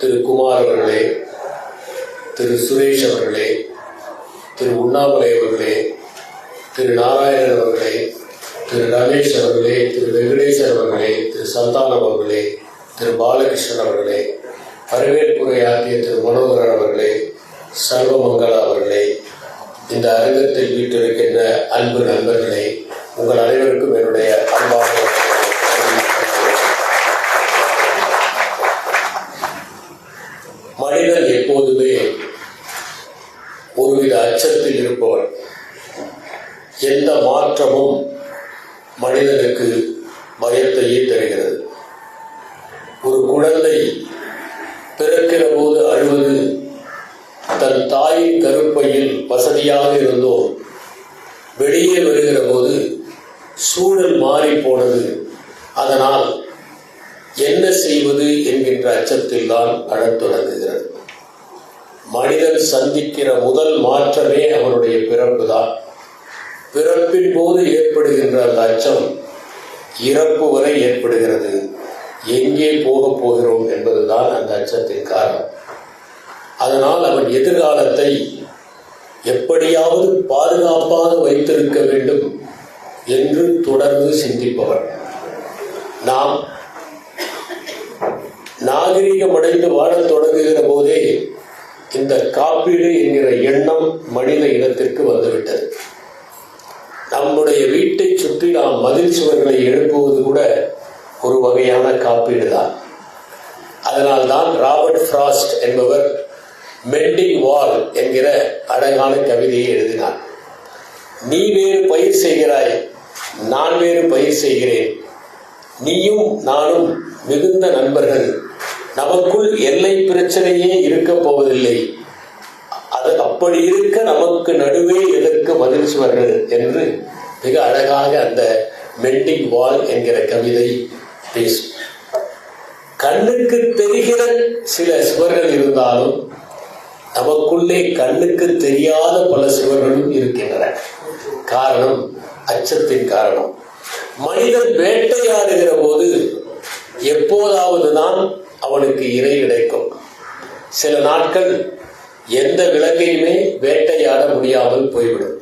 திரு குமார் அவர்களே, திரு சுரேஷ் அவர்களே, திரு உண்ணாமலை அவர்களே, திரு நாராயணன் அவர்களே, திரு ரமேஷ் அவர்களே, திரு வெங்கடேசன் அவர்களே, திரு சந்தானம் அவர்களே, திரு பாலகிருஷ்ணன் அவர்களே, வரவேற்புரையாற்றிய திரு மனோகரன் அவர்களே, சர்வமங்கலா அவர்களே, இந்த அரங்கத்தில் வீட்டிருக்கின்ற அன்பு நண்பர்களே, உங்கள் அனைவருக்கும் என்னுடைய அன்பான மனிதன் எப்போதுமே ஒருவித அச்சத்தில் இருப்பவன். எந்த மாற்றமும் மனிதனுக்கு பயத்தையே தருகிறது. ஒரு குழந்தை பிறக்கிற போது அழுவது தன் தாயின் கருப்பையில் வசதியாக இருந்தோம், வெளியே வருகிற போது சூழல் மாறி போனது, அதனால் என்ன செய்வது என்கின்ற அச்சத்தில் தான் அழத் தொடங்குகிறது. மனிதன் சந்திக்கிற முதல் மாற்றமே அவனுடைய பிறப்பு தான். பிறப்பின் போது ஏற்படுகின்ற அந்த அச்சம் இறப்பு வரை ஏற்படுகிறது. எங்கே போகப் போகிறோம் என்பதுதான் அந்த அச்சத்தின் காரணம். அதனால் அவன் எதிர்காலத்தை எப்படியாவது பாதுகாப்பாக வைத்திருக்க வேண்டும் என்று தொடர்ந்து சிந்திப்பவன். நாம் நாகரிகம் அடைந்து வாழத் தொடங்குகிற போதே இந்த காப்பீடு என்கிற எண்ணம் மனித இனத்திற்கு வந்துவிட்டது. நம்முடைய வீட்டை சுற்றி நாம் மதில் சுவர்களை எழுப்புவது கூட ஒரு வகையான காப்பீடு தான். அதனால்தான் ராபர்ட் ஃப்ராஸ்ட் என்பவர் மெண்டிங் வால் என்கிற அழகான கவிதையை எழுதினார். நீ வேறு பயிர் செய்கிறாய், நான் வேறு பயிர் செய்கிறேன், நீயும் நானும் மிகுந்த நண்பர்கள், நமக்குள் எல்லை பிரச்சனையே இருக்க போவதில்லை, அது அப்படி இருக்க நமக்கு நடுவே எதற்கு மதில் சுவர்கள் என்று மிக அழகாக அந்த மெண்டிங் வால் என்கிற கவிதை பேசும். கண்ணுக்கு தெரிகிற சில சுவர்கள் இருந்தாலும் நமக்குள்ளே கண்ணுக்கு தெரியாத பல சுவர்களும் இருக்கின்றன. காரணம் அச்சத்தின் காரணம். மனிதன் வேட்டையாடுகிற போது எப்போதாவது தான் அவனுக்கு இரை கிடைக்கும். சில நாட்கள் எந்த விலங்கையுமே வேட்டையாட முடியாமல் போய்விடும்.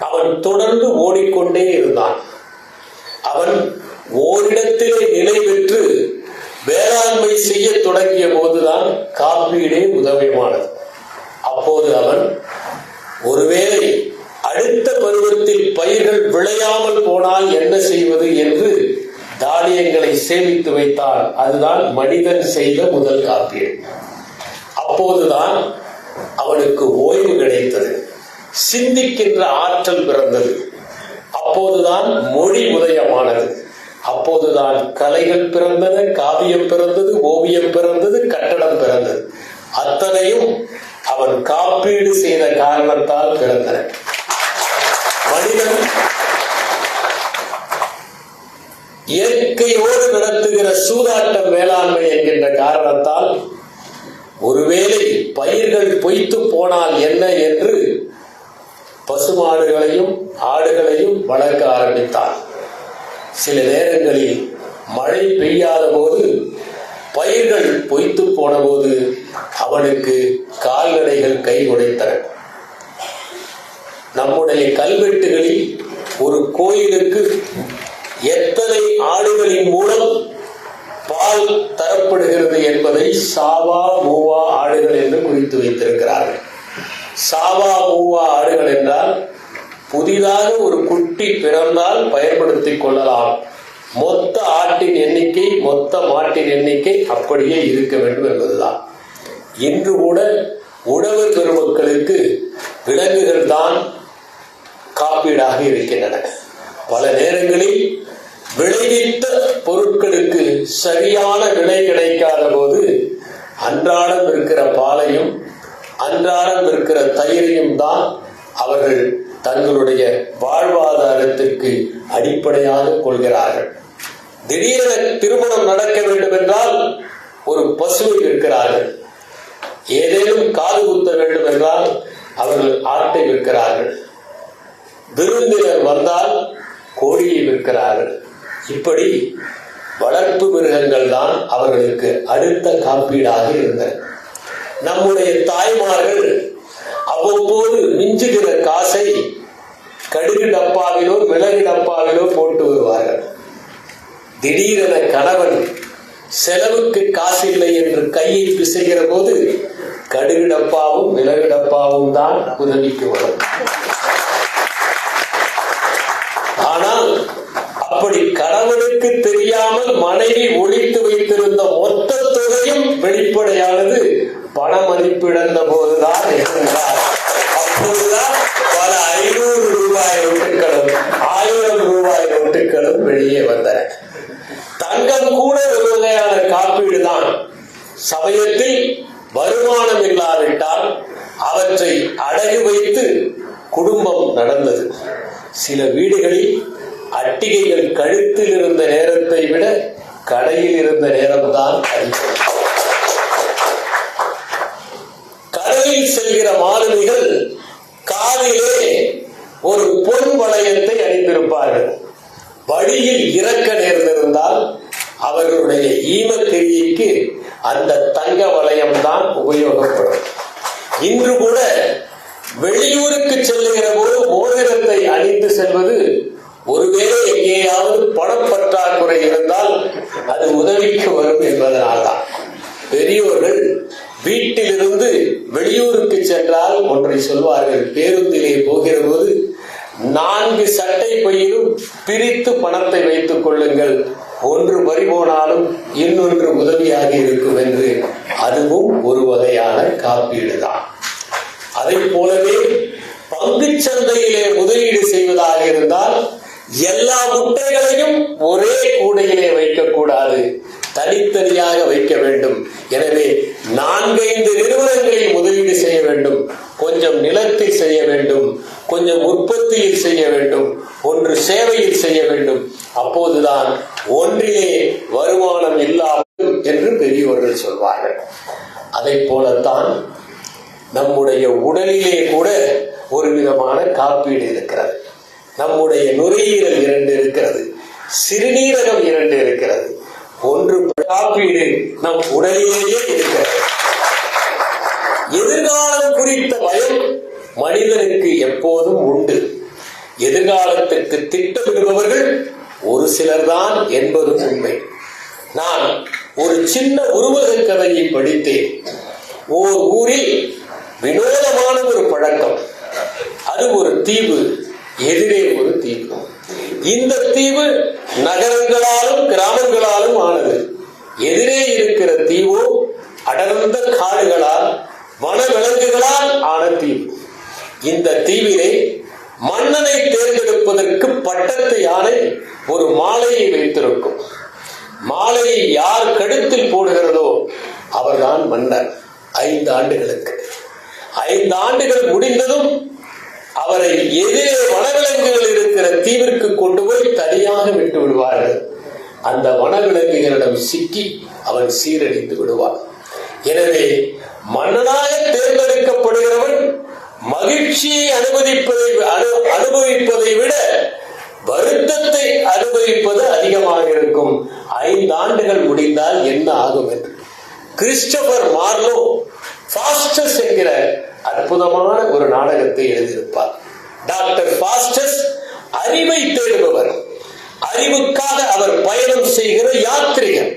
அவன் தொடர்ந்து ஓடிக்கொண்டே இருந்தான். அவன் ஓரிடத்திலே நிலை பெற்று வேளாண்மை செய்ய தொடங்கிய போதுதான் காப்பீடே உதவியானது. அப்போது அவன் ஒருவேளை அடுத்த பருவத்தில் பயிர்கள் விளையாமல் போனால் என்ன செய்வது என்று தானியங்களை சேமித்து வைத்தான். அதுதான் மனிதன் செய்த முதல் காப்பீடு. அப்போதுதான் அவனுக்கு ஓய்வு கிடைத்தது, சிந்திக்கின்ற ஆற்றல் பிறந்தது. அப்போதுதான் மொழி உதயமானது. அப்போதுதான் கலைகள் பிறந்தன, காவியம் பிறந்தது, ஓவியம் பிறந்தது, கட்டடம் பிறந்தது. அத்தனையும் அவன் காப்பீடு செய்த காரணத்தால் பிறந்தன. மனிதன் இயற்கையோடு நடத்துகிற சூதாட்ட மேலாண்மை என்கின்ற காரணத்தால் ஒருவேளை பயிர்கள் பொய்த்து போனால் என்ன என்று பசுமாடுகளையும் ஆடுகளையும் வளர்க்க ஆரம்பித்தான். சில நேரங்களில் மழை பெய்யாத போது பயிர்கள் பொய்த்து போன போது அவனுக்கு கால்நடைகள் கை உடைத்தன. நம்முடைய கல்வெட்டுகளில் ஒரு கோயிலுக்கு எத்தனை ஆடுகளின் மூலம் பால் தரப்படுகிறது என்பதை சாவா மூவா ஆடுகள் என்று குறித்து வைத்திருக்கிறார்கள். சாவா மூவா ஆடுகள் என்றால் புதிதாக ஒரு குட்டி பிறந்தால் பயன்படுத்திக் கொள்ளலாம். மொத்த ஆட்டின் எண்ணிக்கை, மொத்த மாட்டின் எண்ணிக்கை அப்படியே இருக்க வேண்டும் என்பதுதான். இன்று கூட உழவர் பெருமக்களுக்கு விலங்குகள் தான் காப்பீடாக இருக்கின்றன. பல நேரங்களில் விளைவித்த பொருட்களுக்கு சரியான விலை கிடைக்காத போது அன்றாடம் இருக்கிற பாலையும் அன்றாடம் இருக்கிற தயிரையும் தான் அவர்கள் தங்களுடைய வாழ்வாதாரத்திற்கு அடிப்படையாக கொள்கிறார்கள். திடீரென திருமணம் நடக்க வேண்டும் என்றால் ஒரு பசுவை விற்கிறார்கள். ஏதேனும் காது குத்த வேண்டும் என்றால் அவர்கள் ஆட்டை விற்கிறார்கள். விருந்தினர் வந்தால் கோழியை விற்கிறார்கள். இப்படி வளர்ப்பு மிருகங்கள் தான் அவர்களுக்கு அடுத்த காப்பீடாக இருந்தன. நம்முடைய தாய்மார்கள் அவ்வப்போது மிஞ்சுகிற காசை கடுகு டப்பாவிலோ மிளகு டப்பாவிலோ போட்டு வருவார்கள். திடீரென கணவன் செலவுக்கு காசில்லை என்று கையை பிசைகிற போது கடுகு டப்பாவும் மிளகு டப்பாவும் தான் உதவிக்கு வரும். ஆனால் அப்படி கணவனுக்கு தெரியாமல் மனைவி ஒழித்து வைத்திருந்த மொத்த தொகையும் வெளிப்படையானது பண மதிப்பிழந்த போதுதான் இருந்தார். அப்போதுதான் பல 500 ரூபாய் நோட்டுகளும் 1000 ரூபாய் நோட்டுகளும் வெளியே வந்தன. தங்கம் கூட ஒரு வகையான காப்பீடு தான். சமயத்தில் வருமானம் இல்லாவிட்டால் அவற்றை அடகு வைத்து குடும்பம் நடந்தது. சில வீடுகளில் அட்டிகைகள் கழுத்தில் இருந்த நேரத்தை விட கடையில் இருந்த நேரம்தான் அதிகம். கடலில் செல்கிற மாலுமிகள் காதிலே ஒரு பொன் வளையத்தை அணிந்திருப்பார்கள். வழியில் இறக்க நேர்ந்திருந்தால் அவர்களுடைய ஈமக்கிரிக்கு அந்த தங்க வளையம் தான் உபயோகப்படும். இன்று கூட வெளியூருக்கு செல்லுகிற போது மோதிரத்தை அணிந்து செல்வது ஒருவேளை எங்கேயாவது பணப்பற்றாக்குறை இருந்தால் அது உதவிக்கு வரும் என்பதனால்தான். பெரியோர்கள் வீட்டிலிருந்து வெளியூருக்கு சென்றால் ஒன்றை சொல்வார்கள். பேருந்திலே போகிற போது 4 சட்டை பையிலும் பிரித்து பணத்தை வைத்துக் கொள்ளுங்கள், ஒன்று பறி போனாலும் இன்னொன்று உதவியாக இருக்கும் என்று. அதுவும் ஒரு வகையான காப்பீடு தான். அதை போலவே பங்கு சந்தையிலே முதலீடு செய்வதாக இருந்தால் எல்லா முட்டைகளையும் ஒரே கூடையிலே வைக்கக்கூடாது, தனித்தனியாக வைக்க வேண்டும். எனவே 4-5 நிறுவனங்களில் முதலீடு செய்ய வேண்டும். கொஞ்சம் நிலத்தில் செய்ய வேண்டும், கொஞ்சம் உற்பத்தியில் செய்ய வேண்டும், ஒன்று சேவையில் செய்ய வேண்டும். அப்போதுதான் ஒன்றிலே வருமானம் இல்லாமல் என்று பெரியவர்கள் சொல்வார்கள். அதை போலத்தான் நம்முடைய உடலிலே கூட ஒரு விதமான காப்பீடு இருக்கிறது. நம்முடைய நுரையீரல் 2 இருக்கிறது, சிறுநீரகம் 2 இருக்கிறது. ஒன்று காப்பீடு நம் உடலிலேயே இருக்கிறது. எதிர்காலம் குறித்த பயம் மனிதனுக்கு எப்போதும் உண்டு. எதிர்காலத்திற்கு திட்டமிடுபவர்கள் ஒரு சிலர்தான் என்பதும் உண்மை. நான் ஒரு சின்ன உருவக கதையை படித்தேன். ஓர் ஊரில் வினோதமான ஒரு பழக்கம். அது ஒரு தீவு, எதிரே ஒரு தீவு. இந்த தீவு நகரங்களாலும் கிராமங்களாலும் ஆனது. எதிரே இருக்கிற தீவோ அடர்ந்த காடுகளால் வனவிலங்குகளால் ஆன தீவு. இந்த தீவிலே மன்னனை தேர்ந்தெடுப்பதற்கு பட்டத்து யானை ஒரு மாலையை வைத்திருக்கும். மாலையை யார் கழுத்தில் போடுகிறதோ அவர்தான் மன்னர். 5 ஆண்டுகளுக்கு. 5 ஆண்டுகள் முடிந்ததும் அவரை எதிரே வனவிலங்குகள் இருக்கிற தீவிற்கு கொண்டு போய் தனியாக விட்டு விடுவார்கள். அந்த வனவிலங்குகளிடம் சிக்கி அவன் சீரழிந்து விடுவான். எனவே மன்னனாக தேர்ந்தெடுக்கப்படுகிறவன் மகிழ்ச்சியை அனுபவிப்பதை விட வருத்தத்தை அனுபவிப்பது அதிகமாக இருக்கும். 5 ஆண்டுகள் முடிந்தால் என்ன ஆகும் என்று கிறிஸ்டோபர் மார்லோ ஃபாஸ்டஸ் என்கிற அற்புதமான ஒரு நாடகத்தை எழுதியிருப்பார். டாக்டர் ஃபாஸ்டஸ் அறிவை தேடுபவர். அறிவுக்காக அவர் பயணம் செய்கிற யாத்ரிகர்.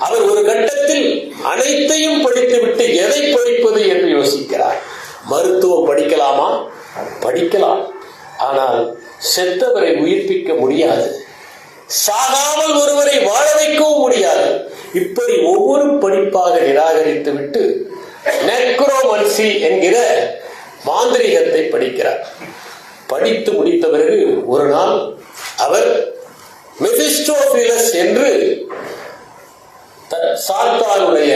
அவர் ஒரு கட்டத்தில் அனைத்தையும் படித்துவிட்டு எதை படிப்பது என்று யோசிக்கிறார். மருத்துவம் படிக்கலாமா? படிக்கலாம். ஆனால் செத்தவரை உயிர்ப்பிக்க முடியாது. சாகாமல் ஒருவரை வாழ வைக்கவும் முடியாது. இப்படி ஒவ்வொரு படிப்பாக நிராகரித்து விட்டு நெக்ரோமன்சி என்கிற மாந்திரிகத்தை படிக்கிறார். படித்து முடித்த பிறகு ஒரு நாள் அவர் மெபிஸ்டோபிலஸ் என்று சாத்தானுடைய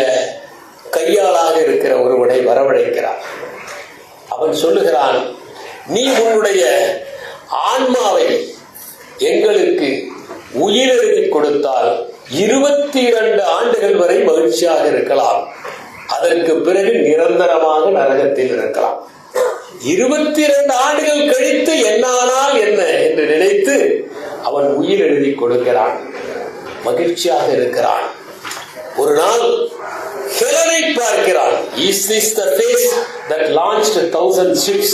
கையாளாக இருக்கிற ஒருவனை வரவழைக்கிறார். அவன் சொல்லுகிறான், நீ உன்னுடைய ஆன்மாவை எங்களுக்கு உயிரெழுதி கொடுத்தால் 22 ஆண்டுகள் வரை மகிழ்ச்சியாக இருக்கலாம், அதற்கு பிறகு நிரந்தரமாக நரகத்தில் இருக்கலாம். 22 ஆண்டுகள் கழித்து என்னானால் என்ன என்று நினைத்து அவன் உயிர் எழுதி கொடுக்கிறான். மகிழ்ச்சியாக இருக்கிறான். ஒரு நாள் ஹெலனை பார்க்கிறான். Is this the face that launched 1,000 ships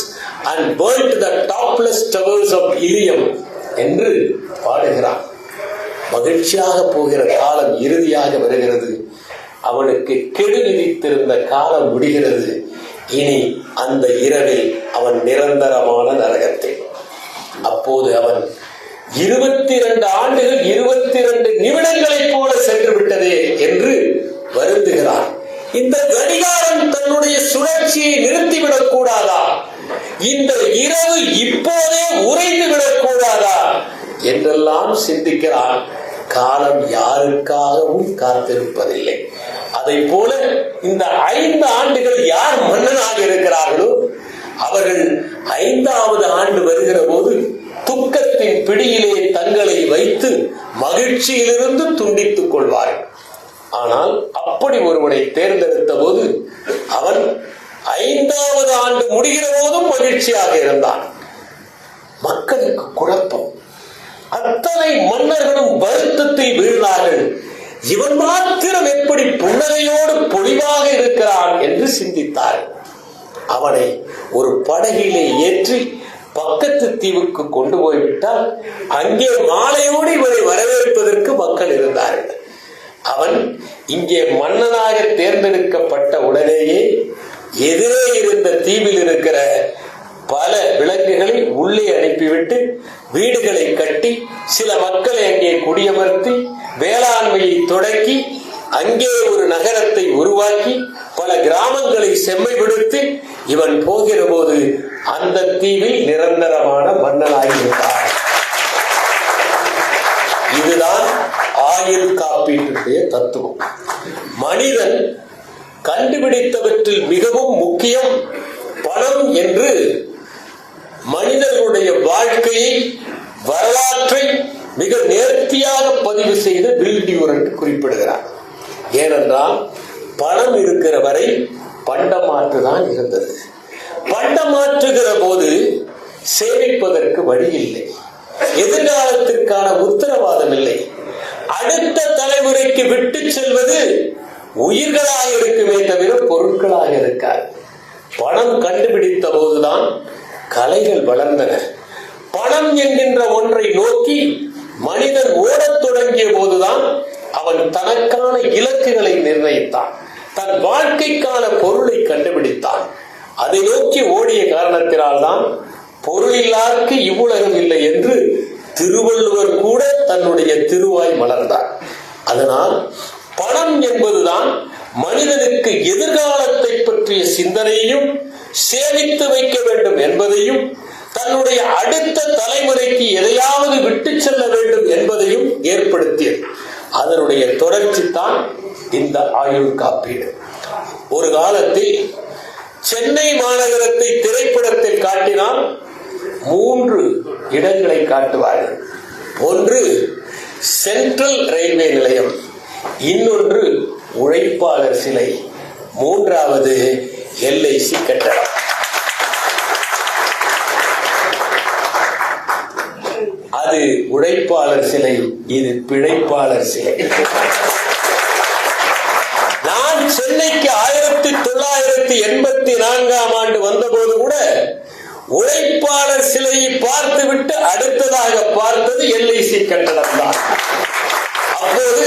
and burnt the topless towers of Ilium என்று பாடுகிறான். மகிழ்ச்சியாக போகிற காலம் இறுதியாக வருகிறது. அவனுக்கு கெடு விதித்திருந்த காலம் முடிகிறது. இனி அந்த இரவில் அவன் நிரந்தரமான நரகத்தில். அப்போது அவன் 22 ஆண்டுகள் 22 நிமிடங்களைப் போல சென்று விட்டதே என்று வருந்துகிறான். இந்த கடிகாரம் தன்னுடைய சுழற்சியை நிறுத்திவிடக் கூடாதா? இந்த இரவு இப்போதே உறைந்து விடக்கூடாதா என்றெல்லாம் சிந்திக்கிறான். காலம் யாருக்காகவும் காத்திருப்பதில்லை. அதை போல இந்த 5 ஆண்டுகள் யார் மன்னனாக இருக்கிறார்களோ அவர்கள் 5வது ஆண்டு வருகிற போது துக்கத்தின் பிடியிலே தங்களை வைத்து மகிழ்ச்சியிலிருந்து துண்டித்துக் கொள்வார்கள். ஆனால் அப்படி ஒருவனை தேர்ந்தெடுத்த போது அவன் 5வது ஆண்டு முடிகிற போதும் மகிழ்ச்சியாக இருந்தான். மக்களுக்கு குழப்பம். அத்தனை மன்னர்களும் வருத்தத்தில் வீழ்ந்தார்கள். இவன் மாத்திரம் எப்படி புன்னகையோடு பொலிவாக இருக்கிறான் என்று சிந்தித்தார்கள். அவனை ஒரு படகிலே ஏற்றி பக்கத்து தீவுக்கு கொண்டு போய்விட்டால் அங்கே மாலையோடு இவனை வரவேற்பதற்கு மக்கள் இருந்தார்கள். அவன் இங்கே மன்னனாக தேர்ந்தெடுக்கப்பட்ட உடனேயே எதிரே இருந்த தீவில் இருக்கிற பல விலங்குகளை உள்ளே அனுப்பிவிட்டு வீடுகளை கட்டி சில மக்களை அங்கே குடியமர்த்தி வேளாண்மையை தொடங்கி அங்கே ஒரு நகரத்தை உருவாக்கி பல கிராமங்களை செம்மைப்படுத்தி இவன் போகிற போது அந்த தீவில் நிரந்தரமான மன்னனாகிவிட்டார். இதுதான் ஆயுள் காப்பீட்டுடைய தத்துவம். மனிதன் கண்டுபிடித்தவற்றில் மிகவும் முக்கியம் பணம் என்று மனிதர்களுடைய வாழ்க்கையை வரலாற்றை மிக நேர்த்தியாக பதிவு செய்த வில் டியூரண்ட் குறிப்பிடுகிறார். ஏனென்றால் பணம் இருக்கிற வரை பண்டமாற்று தான் இருந்தது. பண்டமாற்றுகிற போது சேமிப்பதற்கு வழி இல்லை. எதிர்காலத்திற்கான உத்தரவாதம் இல்லை. அடுத்த தலைமுறைக்கு விட்டு செல்வது உயிர்களாக இருக்குமே தவிர பொருட்களாக இருக்காது. பணம் கண்டுபிடித்த போதுதான் கலைகள் வளர்ந்தன. பணம் என்கின்ற ஒன்றை நோக்கி மனிதன் ஓடத் தொடங்கிய போதுதான் அவன் தனக்கான இலக்குகளை நிர்ணயித்தான். தன் வாழ்க்கைக்கான பொருளை கண்டுபிடித்தான். அதை நோக்கி ஓடிய காரணத்தினால்தான் பொருள் இல்லாருக்கு இவ்வுலகம் இல்லை என்று திருவள்ளுவர் கூட தன்னுடைய திருவாய் மலர்ந்தார். அதனால் பணம் என்பதுதான் மனிதனுக்கு எதிர்காலத்தை பற்றிய சிந்தனையையும் சேமித்து வைக்க வேண்டும் என்பதையும் தன்னுடைய அடுத்த தலைமுறைக்கு எதையாவது விட்டு செல்ல வேண்டும் என்பதையும் ஏற்படுத்தியது. அதனுடைய தொடர்ச்சி தான் இந்த ஆயுள் காப்பீடு. ஒரு காலத்தில் சென்னை மாநகரத்தை திரைப்படத்தில் காட்டினால் 3 இடங்களை காட்டுவார்கள். ஒன்று சென்ட்ரல் ரயில்வே நிலையம், இன்னொன்று உழைப்பாளர் சிலை, 3வது LIC கட்டடம். அது உழைப்பாளர் சிலை, இது பிழைப்பாளர் சிலை. நான் சென்னைக்கு 1984ஆம் ஆண்டு வந்தபோது கூட உழைப்பாளர் சிலையை பார்த்துவிட்டு அடுத்ததாக பார்த்தது LIC கட்டடம் தான். அப்போது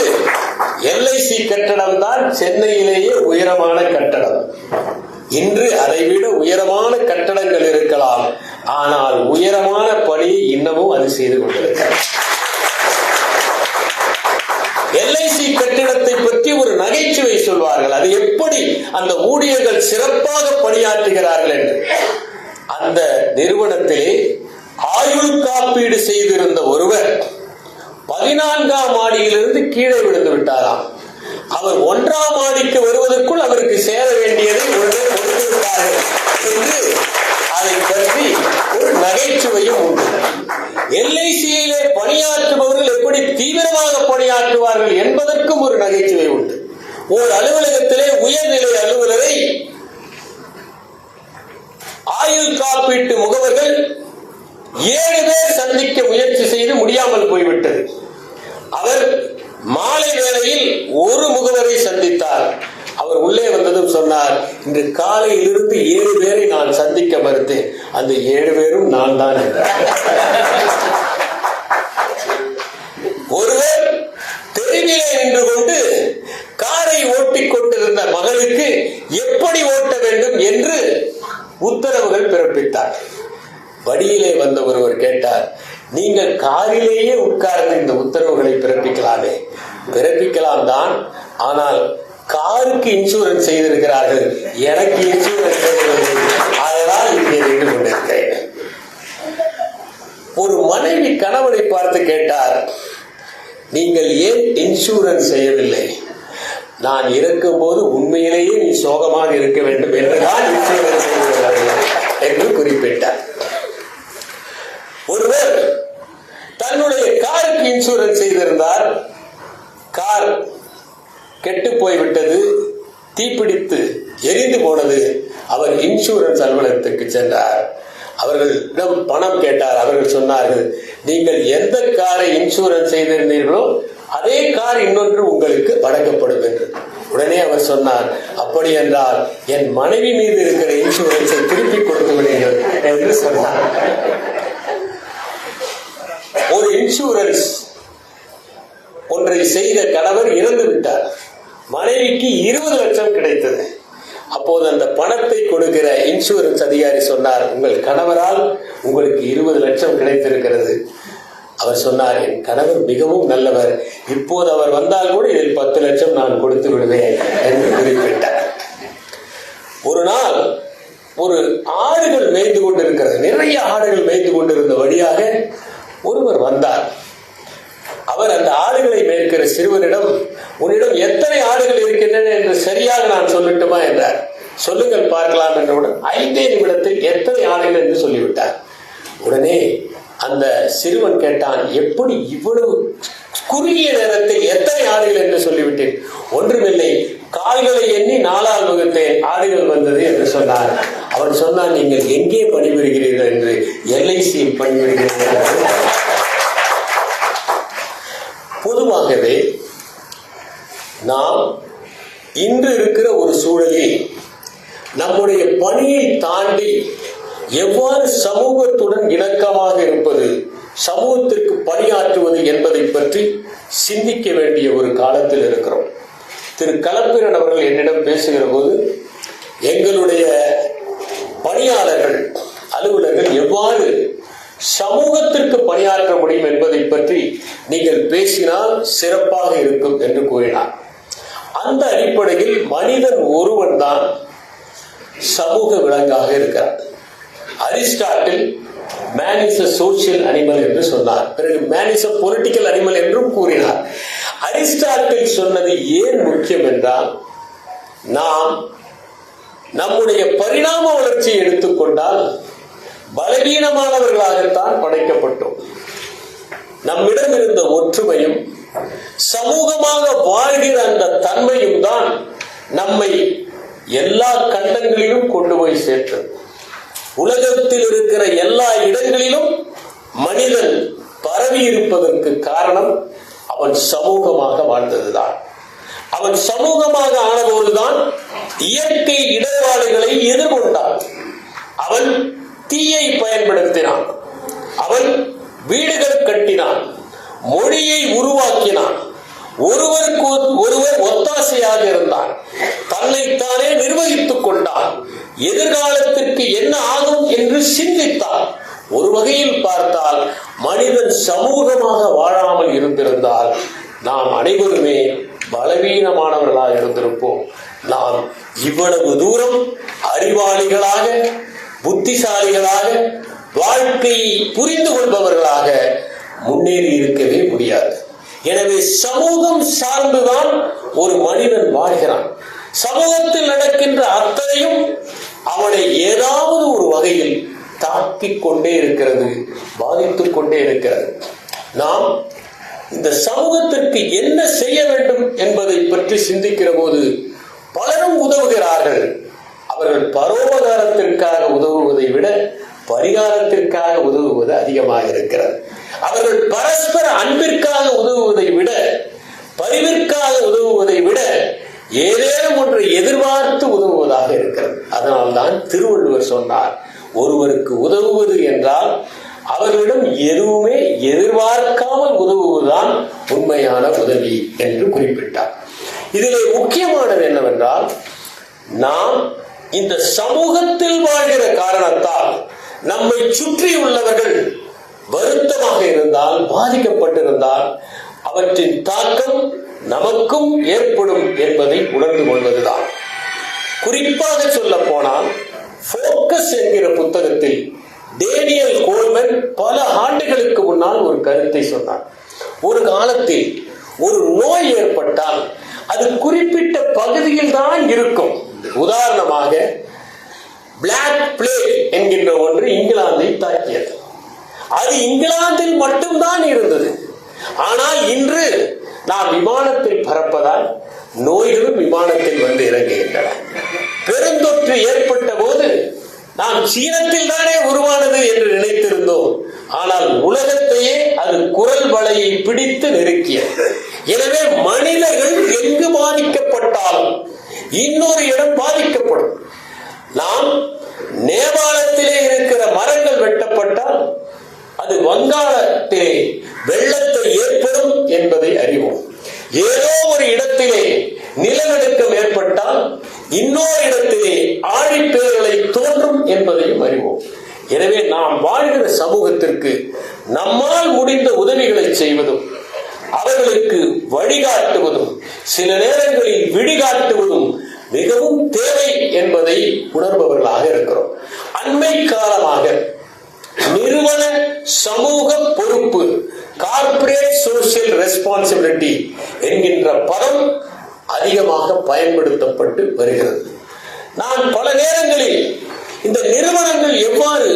LIC கட்டடம் தான் சென்னையிலேயே உயரமான கட்டடம். இன்று அதைவிட உயரமான கட்டடங்கள் இருக்கலாம், ஆனால் உயரமான பணியை இன்னமும் அது செய்து கொண்டிருக்கிறது. LIC கட்டிடத்தை பற்றி ஒரு நகைச்சுவை சொல்வார்கள். அது எப்படி அந்த ஊழியர்கள் சிறப்பாக பணியாற்றுகிறார்கள் என்று. அந்த நிறுவனத்திலே ஆயுள் காப்பீடு செய்திருந்த ஒருவர் 14ஆம் மாடியிலிருந்து கீழே விழுந்து விட்டாராம். அவர் 1ஆம் மாடிக்கு வருவதற்குள் அவருக்கு சேர வேண்டியதை உடனே கொடுத்து விட்டார்கள் என்று அதை பற்றி ஒரு நகைச்சுவையும் உண்டு. LICயிலே பணியாற்றுபவர்கள் எப்படி தீவிரமாக பணியாற்றுவார்கள் என்பதற்கும் ஒரு நகைச்சுவை உண்டு. ஒரு அலுவலகத்திலே உயர்நிலை அலுவலரை ஆயுள் காப்பீட்டு முகவர்கள் 7 பேர் சந்திக்க முயற்சி செய்து முடியாமல் போய்விட்டது. அவர் சொன்னார், இன்று காலையிலிருந்து 7 பேரை நான் சந்திக்க மறுத்தேன், அந்த 7 பேரும் நான் தான் என்றார். ஒருவர் தெருவிலே நின்று கொண்டு காரை ஓட்டிக் கொண்டிருந்த மகளுக்கு எப்படி ஓட்ட வேண்டும் என்று உத்தரவுகள் பிறப்பித்தார். வழியிலே வந்த ஒருவர் கேட்டார், நீங்கள் காரிலேயே உட்கார்ந்து இந்த உத்தரவுகளை பிறப்பிக்கலாமே. பிறப்பிக்கலாம் தான், ஆனால் காருக்கு இன்சூரன்ஸ் செய்திருக்கிறார்கள், எனக்கு இன்சூரன்ஸ் செய்திருக்கிறது, அதனால் இங்கே நின்று கொண்டிருக்கிறேன். ஒரு மனைவி கணவனை பார்த்து கேட்டார், நீங்கள் ஏன் இன்சூரன்ஸ் செய்யவில்லை? நான் இருக்கும் போது உண்மையிலேயே நீ சோகமாக இருக்க வேண்டும் என்றுதான் இன்சூரன்ஸ் செய்கிறார்கள் என்று குறிப்பிட்டார். ஒருவர் தன்னுடைய காருக்கு இன்சூரன்ஸ் செய்திருந்தார், கார் கெட்டு போய்விட்டது, தீப்பிடித்து எரிந்து போனது. அவர் இன்சூரன்ஸ் அலுவலகத்துக்கு சென்றார். அவர்களிடம் பணம் கேட்டார். அவர்கள் சொன்னார்கள், நீங்கள் எந்த காரை இன்சூரன்ஸ் செய்திருந்தீர்களோ அதே கார் இன்னொன்று உங்களுக்கு வழங்கப்படும் என்று. உடனே அவர் சொன்னார், அப்படி என்றால் என் மனைவி மீது இருக்கிற இன்சூரன்ஸை திருப்பிக் கொடுத்து விடுங்கள் என்று சொன்னார். ஒரு இன்சூரன்ஸ் ஒன்றை செய்த கணவர் இறந்து விட்டார். மனைவிக்கு 20 லட்சம் கிடைத்தது. அப்போது அந்த பணத்தை கொடுக்கிற இன்சூரன்ஸ் அதிகாரி சொன்னார், உங்கள் கணவரால் உங்களுக்கு 20 லட்சம் கிடைத்திருக்கிறது. அவர் சொன்னார், என் கணவர் மிகவும் நல்லவர், இப்போது அவர் வந்தால் கூட இதில் 10 லட்சம் நான் கொடுத்து விடுவேன் என்று குறிப்பிட்டார். ஒரு நாள் ஒரு ஆடுகள் மேய்ந்து கொண்டிருக்கிறது, நிறைய ஆடுகள் மேய்ந்து கொண்டிருந்த வழியாக ஒருவர் வந்தார். அவர் அந்த ஆடுகளை மேய்க்கிற சிறுவனிடம், உன்னிடம் எத்தனை ஆடுகள் இருக்கின்றன என்று சரியாக நான் சொல்லட்டுமா என்றார். சொல்லுங்கள் பார்க்கலாம் என்றவுடன் 5 நிமிடத்தில் எத்தனை ஆடுகள் என்று சொல்லிவிட்டார். உடனே அந்த சிறுவன் கேட்டான், எப்படி இவ்வளவு குறுகிய நேரத்தில் எத்தனை ஆடுகள் என்று சொல்லிவிட்டேன்? ஒன்றுமில்லை, கால்களை எண்ணி 4ஆல் வகுத்தேன், ஆடுகள் வந்தது என்று சொன்னார். அவன் சொன்னான், நீங்கள் எங்கே பணிபுரிகிறீர்கள் என்று. LIC பணிபுரிகிறீர்கள். பொதுவாகவே நாம் இன்று இருக்கிற ஒரு சூழலில் நம்முடைய பணியை தாண்டி எவ்வாறு சமூகத்துடன் இணக்கமாக இருப்பது, சமூகத்திற்கு பணியாற்றுவது என்பதை பற்றி சிந்திக்க வேண்டிய ஒரு காலத்தில் இருக்கிறோம். திரு களப்பிரன் அவர்கள் என்னிடம் பேசுகிற போது, எங்களுடைய பணியாளர்கள், அலுவலர்கள் எவ்வாறு சமூகத்திற்கு பணியாற்ற முடியும் என்பதை பற்றி நீங்கள் பேசினால் சிறப்பாக இருக்கும் என்று கூறினார். அந்த அடிப்படையில் மனிதன் ஒருவன் தான் சமூக விலங்காக இருக்கிறார். Aristotle man is a social animal என்று சொன்னார். பிறகு man is a political animal என்றும் கூறினார். அரிஸ்டாட்டில் சொன்னது ஏன் முக்கியம் என்றால், நாம் நம்முடைய பரிணாம வளர்ச்சியை எடுத்துக்கொண்டால் பலவீனமானவர்களாகத்தான் படைக்கப்பட்டோம். நம்மிடம் இருந்த ஒற்றுமையும் சமூகமாக வாழ்கிற அந்த தன்மையும் தான் நம்மை எல்லா கண்டங்களிலும் கொண்டு போய் சேர்த்தது. உலகத்தில் இருக்கிற எல்லா இடங்களிலும் மனிதன் பரவி இருப்பதற்கு காரணம் அவன் சமூகமாக வாழ்ந்ததுதான். அவன் சமூகமாக ஆனபோதுதான் இயற்கை இடர்பாடுகளை எதிர்கொண்டான். அவன் தீயை பயன்படுத்தினான், அவன் வீடுகள் கட்டினான், மொழியை உருவாக்கினான், ஒருவருக்கு ஒருவர் ஒத்தாசையாக இருந்தான், தன்னைத்தானே நிர்வகித்துக் கொண்டான், எதிர்காலத்திற்கு என்ன ஆகும் என்று சிந்தித்தான். ஒரு வகையில் பார்த்தால் மனிதன் சமூகமாக வாழாமல் இருந்திருந்தால் நாம் அனைவருமே பலவீனமானவர்களாக இருந்திருப்போம். நாம் இவ்வளவு தூரம் அறிவாளிகளாக, புத்திசாலிகளாக, வாழ்க்கையை புரிந்து கொள்பவர்களாக முன்னேறி இருக்கவே முடியாது. எனவே சமூகம் சார்ந்துதான் ஒரு மனிதன் வாழ்கிறான். சமூகத்தில் நடக்கின்ற அத்தனையும் அவனை ஏதாவது ஒரு வகையில் தாக்கிக் கொண்டே இருக்கிறது, பாதித்துக் கொண்டே இருக்கிறது. நாம் இந்த சமூகத்திற்கு என்ன செய்ய வேண்டும் என்பதை பற்றி சிந்திக்கிற போது பலரும் உதவுகிறார்கள். அவர்கள் பரோபகாரத்திற்காக உதவுவதை விட பரிகாரத்திற்காக உதவுவது அதிகமாக இருக்கிறது. அவர்கள் பரஸ்பர அன்பிற்காக உதவுவதை விட, பரிவிற்காக உதவுவதை விட ஏதேனும் ஒன்றை எதிர்பார்த்து உதவுவதாக இருக்கிறது. அதனால்தான் திருவள்ளுவர் சொன்னார், ஒருவருக்கு உதவுவது என்றால் அவர்களிடம் எதுவுமே எதிர்பார்க்காமல் உதவுவதுதான் உண்மையான உதவி என்று குறிப்பிட்டார். இதிலே முக்கியமானது என்னவென்றால், நாம் இந்த சமூகத்தில் வாழ்கிற காரணத்தால் நம்மை சுற்றி உள்ளவர்கள் வருத்தமாக இருந்தால், பாதிக்கப்பட்டிருந்தால் அவற்றின் தாக்கம் நமக்கும் ஏற்படும் என்பதை உணர்ந்து கொள்வதுதான். குறிப்பாக சொல்ல போனால், போக்கஸ் என்கிற புத்தகத்தில் டேனியல் கோல்மன் பல ஆண்டுகளுக்கு முன்னால் ஒரு கருத்தை சொன்னார். ஒரு காலத்தில் ஒரு நோய் ஏற்பட்டால் அது குறிப்பிட்ட பகுதியில் தான் இருக்கும். உதாரணமாக பிளாக் பிளேக் என்கின்ற ஒன்று இங்கிலாந்தை தாக்கியது. அது இங்கிலாந்தில் மட்டும்தான் இருந்தது. ஆனால் இன்று நாம் விமானத்தில் பறப்பதால் நோய்களும் விமானத்தில் வந்து இறங்குகின்றன. பெருந்தொற்று ஏற்பட்ட போது நாம் சீனத்தில் தானே உருவானது என்று நினைத்திருந்தோம். ஆனால் உலகத்தையே அது குரல் வலையை பிடித்து நெருக்கியது. எனவே மனிதர்கள் எங்கு பாதிக்கப்பட்டாலும் இன்னொரு இடம் பாதிக்கப்படும். நாம் நேபாளத்திலே இருக்கிற மரங்கள் வெட்டப்பட்டால் அது வங்காளத்திலே வெள்ளத்தை ஏற்படும் என்பதை அறிவோம். ஏதோ ஒரு இடத்திலே நிலநடுக்கம் ஏற்பட்டால் இன்னொரு இடத்திலே ஆழிப்பேரலை தோன்றும் என்பதையும் அறிவோம். எனவே நாம் வாழ்கிற சமூகத்திற்கு நம்மால் முடிந்த உதவிகளை செய்வதும், அவர்களுக்கு வழிகாட்டுவதும், சில நேரங்களில் விழிகாட்டுவதும் மிகவும் தேவை என்பதை உணர்பவர்களாக இருக்கிறோம். அண்மை காலமாக நிறுவன சமூக பொறுப்பு, கார்ப்பரேட் சோசியல் ரெஸ்பான்சிபிலிட்டி என்கின்ற பதம் அதிகமாக பயன்படுத்தப்பட்டு வருகிறது. நான் பல நேரங்களில் இந்த நிறுவனங்கள் எவ்வாறு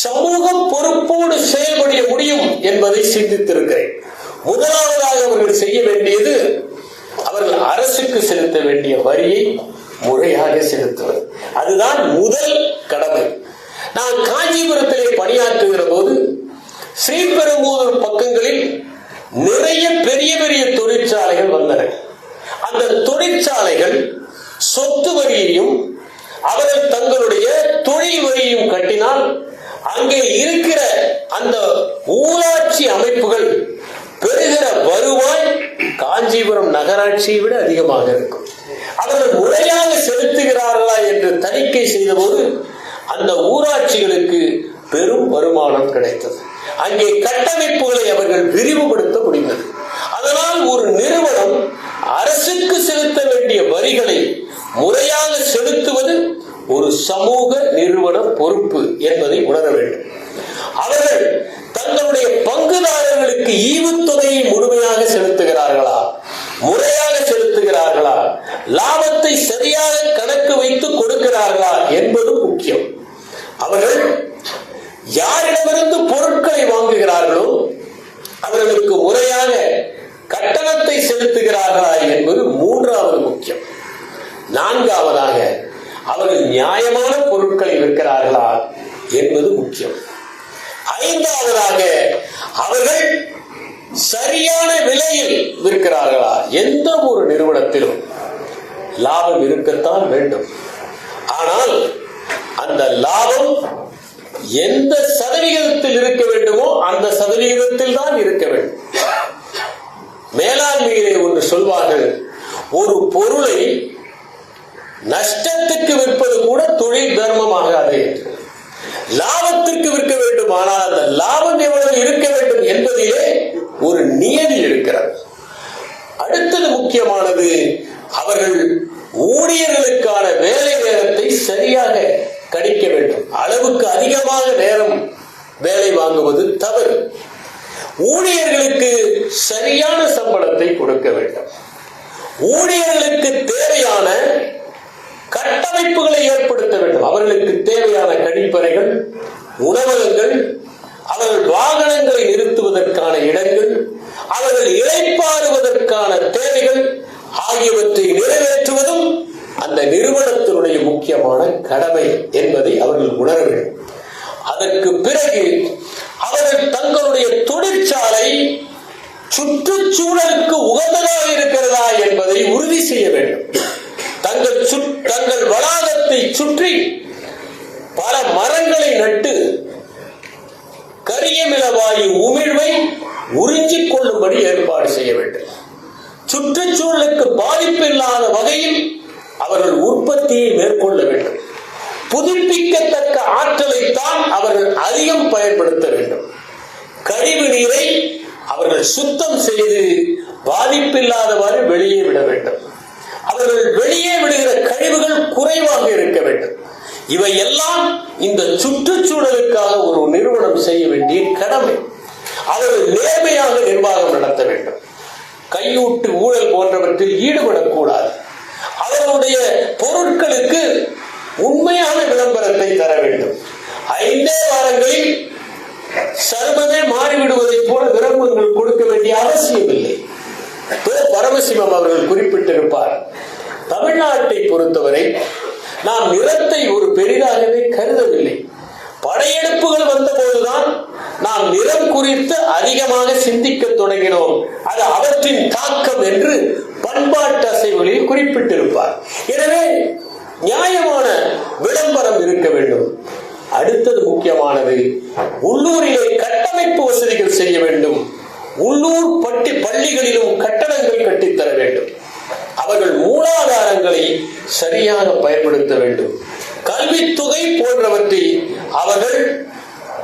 சமூக பொறுப்போடு செயல்பட முடியும் என்பதை சிந்தித்திருக்கிறேன். முதலாவதாக அவர்கள் செய்ய வேண்டியது, அவர்கள் அரசுக்கு செலுத்த வேண்டிய வரியை முறையாக செலுத்துவது. அதுதான் முதல் கடமை. நான் காஞ்சிபுரத்திலே பணியாற்றுகிற போது ஸ்ரீபெரும்புதூர் பக்கங்களில் நிறைய பெரிய பெரிய தொழிற்சாலைகள் வந்தன. அந்த தொழிற்சாலைகள் சொத்து வரியையும் அவர்கள் தங்களுடைய தொழில் வரியையும் கட்டினால் அங்கே இருக்கிற அந்த ஊராட்சி அமைப்புகள் பெறுகிற வருவாய் காஞ்சிபுரம் நகராட்சியை விட அதிகமாக இருக்கும். அவர்கள் முறையாக செலுத்துகிறார்களா என்று தணிக்கை செய்தபோது அந்த ஊராட்சிகளுக்கு பெரும் வருமானம் கிடைத்தது. அங்கே கட்டமைப்புகளை அவர்கள் விரிவுபடுத்த முடிந்தது. அதனால் ஒரு நிறுவனம் அரசுக்கு செலுத்த வேண்டிய வரிகளை முறையாக செலுத்துவது ஒரு சமூக நிறுவன பொறுப்பு என்பதை உணர வேண்டும். அவர்கள் தங்களுடைய பங்குதாரர்களுக்கு ஈவுத்தொகையை முழுமையாக செலுத்துகிறார்களா, முறையாக செலுத்துகிறார்களா, லாபத்தை சரியாக கணக்கு வைத்து கொடுக்கிறார்களா என்பது முக்கியம். அவர்கள் யாரிடமிருந்து பொருட்களை வாங்குகிறார்களோ அவர்களுக்கு முறையாக கட்டணத்தை செலுத்துகிறார்களா என்பது மூன்றாவது முக்கியம். நான்காவதாக அவர்கள் நியாயமான பொருட்களை விற்கிறார்களா என்பது முக்கியம். ஐந்தாவதாக அவர்கள் சரியான விலையில் விற்கிறார்களா. எந்த ஒரு நிறுவனத்திலும் லாபம் இருக்கத்தான் வேண்டும். ஆனால் அந்த லாபம் எந்த சதவிகிதத்தில் இருக்க வேண்டுமோ அந்த சதவிகிதத்தில் தான் இருக்க வேண்டும். மேலாண்மையிலே ஒன்று சொல்வார்கள், ஒரு பொருளை நஷ்டத்துக்கு விற்பது கூட தொழில் தர்மமாகாது என்று. லாபத்திற்கு விற்க வேண்டும், ஆனால் அந்த லாபம் எவ்வளவு இருக்க வேண்டும் என்பதிலே ஒரு நியதி இருக்கிறது. அடுத்தது முக்கியமானது, அவர்கள் ஊழியர்களுக்கான வேலை நேரத்தை சரியாக கணிக்க வேண்டும். அளவுக்கு அதிகமாக நேரம் வேலை வாங்குவது தவறு. ஊழியர்களுக்கு சரியான சம்பளத்தை கொடுக்க வேண்டும். ஊழியர்களுக்கு தேவையான கட்டமைப்புகளை ஏற்படுத்த வேண்டும். அவர்களுக்கு தேவையான கழிப்பறைகள், உணவகங்கள், அவர்கள் வாகனங்களை நிறுத்துவதற்கான இடங்கள், அவர்கள் இளைப்பாறுவதற்கான தேவைகள் ஆகியவற்றை நிறைவேற்றுவதும் அந்த நிறுவனத்தினுடைய முக்கியமான கடமை என்பதை அவர்கள் உணர வேண்டும். அதற்கு பிறகு அவர்கள் தங்களுடைய தொழிற்சாலை சுற்றுச்சூழலுக்கு உகந்ததாக இருக்கிறதா என்பதை உறுதி செய்ய வேண்டும். தங்கள் வளாகத்தை சுற்றி பல மரங்களை நட்டு கரியமிலவாயு உமிழ்வை உறிஞ்சிக் கொள்ளும்படி ஏற்பாடு செய்ய வேண்டும். சுற்றுச்சூழலுக்கு பாதிப்பு இல்லாத வகையில் அவர்கள் உற்பத்தியை மேற்கொள்ள வேண்டும். புதுப்பிக்கத்தக்க ஆற்றலைத்தான் அவர்கள் அதிகம் பயன்படுத்த வேண்டும். கழிவு நீரை அவர்கள் சுத்தம் செய்து பாதிப்பில்லாதவாறு வெளியே விட வேண்டும். அவர்கள் வெளியே விடுகிற கழிவுகள் குறைவாக இருக்க வேண்டும். இவையெல்லாம் இந்த சுற்றுச்சூழலுக்காக ஒரு நிறுவனம் செய்ய வேண்டிய கடமை. அவர்கள் நேர்மையாக நிர்வாகம் நடத்த வேண்டும். கையூட்டு ஊழல் போன்றவற்றில் ஈடுபடக்கூடாது. அவர்களுடைய பொருட்களுக்கு உண்மையான விளம்பரத்தை தர வேண்டும். 5 வாரங்களில் சர்வமே மாறிவிடுவதைப் போல விளம்பரங்கள் கொடுக்க வேண்டிய அவசியம் இல்லை. பரமசிவம் அவர்கள் குறிப்பிட்டிருப்பார், தமிழ்நாட்டை பொறுத்தவரை நாம் நிறத்தை ஒரு பெரிதாகவே கருதவில்லை. படையெடுப்புகள் வந்தபோதுதான் நாம் நிறம் குறித்து அதிகமாக சிந்திக்க தொடங்கினோம். அது அவற்றின் தாக்கம் என்று பண்பாட்டு அசைவுகளில் குறிப்பிட்டிருப்பார். எனவே நியாயமான விளம்பரம் இருக்க வேண்டும். அடுத்தது முக்கியமானது, உள்ளூரிலே கட்டமைப்பு வசதிகள் செய்ய வேண்டும். உள்ளூர் பள்ளிகளிலும் கட்டடங்கள் கட்டித்தர வேண்டும். அவர்கள் மூலாதாரங்களை சரியாக பயன்படுத்த வேண்டும். கல்வித்தொகை போன்றவற்றை அவர்கள்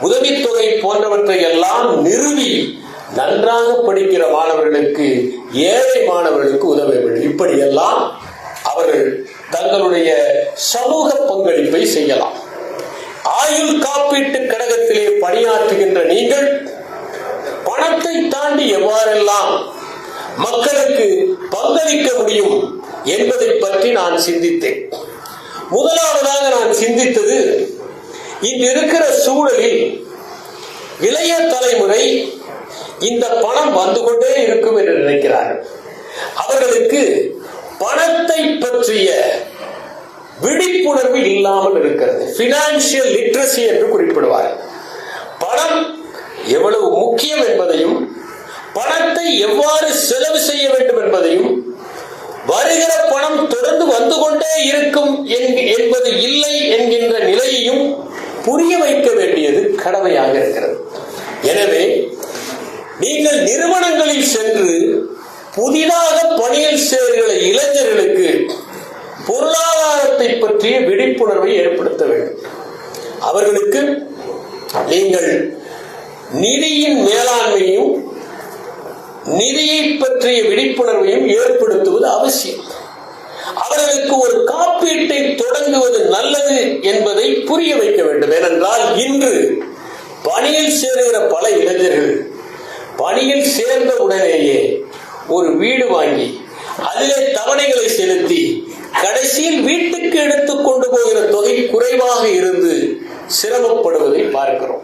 உதவித்தொகை போன்றவற்றை எல்லாம் நிறுவி நன்றாக படிக்கிற மாணவர்களுக்கு, ஏழை மாணவர்களுக்கு உதவ வேண்டும். இப்படியெல்லாம் அவர்கள் தங்களுடைய சமூக பங்களிப்பை செய்யலாம். ஆயுள் காப்பீட்டு கழகத்திலே பணியாற்றுகின்ற நீங்கள் பணத்தை தாண்டி எவ்வாறெல்லாம் மக்களுக்கு பங்களிக்க முடியும் என்பதை பற்றி நான் சிந்தித்தேன். முதலாவதாக நான் சிந்தித்தது, இன்று இருக்கிற சூழலில் இளைய தலைமுறை இந்த பணம் வந்து கொண்டே இருக்கும் என்று நினைக்கிறார்கள். அவர்களுக்கு பணத்தை பற்றிய விழிப்புணர்வு இல்லாமல் இருக்கிறது. பினான்சியல் லிட்ரசி என்று குறிப்பிடுவார்கள். பணம் எவ்வளவு முக்கியம் என்பதையும், பணத்தை எவ்வாறு செலவு செய்ய வேண்டும் என்பதையும், வருகிற பணம் தொடர்ந்து வந்து கொண்டே இருக்கும் என்பது இல்லை என்கின்ற நிலையையும் புரிய வைக்க வேண்டியது கடமையாக இருக்கிறது. எனவே நீங்கள் நிறுவனங்களில் சென்று புதிதாக பணியில் சேர்கிற இளைஞர்களுக்கு பொருளாதாரத்தை பற்றிய விழிப்புணர்வை ஏற்படுத்த வேண்டும். அவர்களுக்கு நீங்கள் நிதியின் மேலாண்மையும் நிதியை பற்றிய விழிப்புணர்வையும் ஏற்படுத்துவது அவசியம். அவர்களுக்கு ஒரு காப்பீட்டை தொடங்குவது நல்லது என்பதை புரிய வைக்க வேண்டும். ஏனென்றால் இன்று பணியில் சேருகிற பல இளைஞர்கள் பணியில் சேர்ந்த உடனேயே ஒரு வீடு வாங்கி அதிலே தவணைகளை செலுத்தி கடைசியில் வீட்டுக்கு எடுத்துக் கொண்டு போகிற தொகை குறைவாக இருந்து சிரமப்படுவதை பார்க்கிறோம்.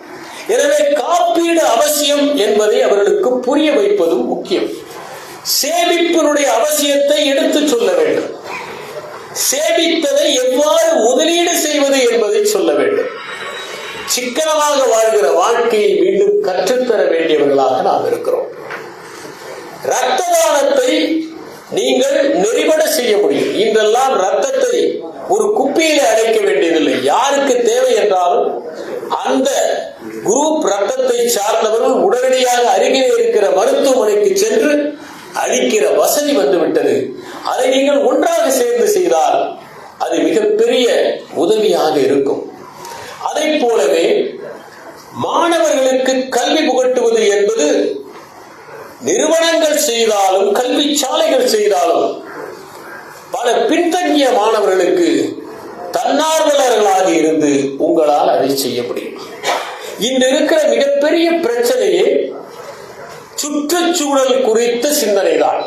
எனவே காப்பீடு அவசியம் என்பதை அவர்களுக்கு புரிய வைப்பதும் முக்கியம். சேமிப்பினுடைய அவசியத்தை எடுத்துச் சொல்ல வேண்டும். சேமித்ததை எவ்வாறு முதலீடு செய்வது என்பதை சொல்ல வேண்டும். சிக்கனமாக வாழ்கிற வாழ்க்கையை மீண்டும் கற்றுத்தர வேண்டியவர்களாக நாம் இருக்கிறோம். இரத்த தானத்தை நீங்கள் நெறிபட செய்ய முடியும். இன்றெல்லாம் ரத்தத்தை ஒரு குப்பியில அடைக்க வேண்டியதில்லை. யாருக்கு தேவை என்றாலும் அந்த குரூப் ரத்தத்தை சார்ந்தவர்கள் உடனடியாக அருகிலே இருக்கிற மருத்துவமனைக்கு சென்று அளிக்கிற வசதி வந்துவிட்டது. அதை நீங்கள் ஒன்றாக சேர்ந்து செய்தால் அது மிகப்பெரிய உதவியாக இருக்கும். அதை போலவே மாணவர்களுக்கு கல்வி புகட்டுவது என்பது நிறுவனங்கள் செய்தாலும் கல்வி சாலைகள் செய்தாலும் பல பின்தங்கிய மாணவர்களுக்கு தன்னார்வலர்களாக இருந்து உங்களால் அதை செய்ய முடியும். இன்று இருக்கிற மிகப்பெரிய பிரச்சனையே சுற்றுச்சூழல் குறித்த சிந்தனைதான்.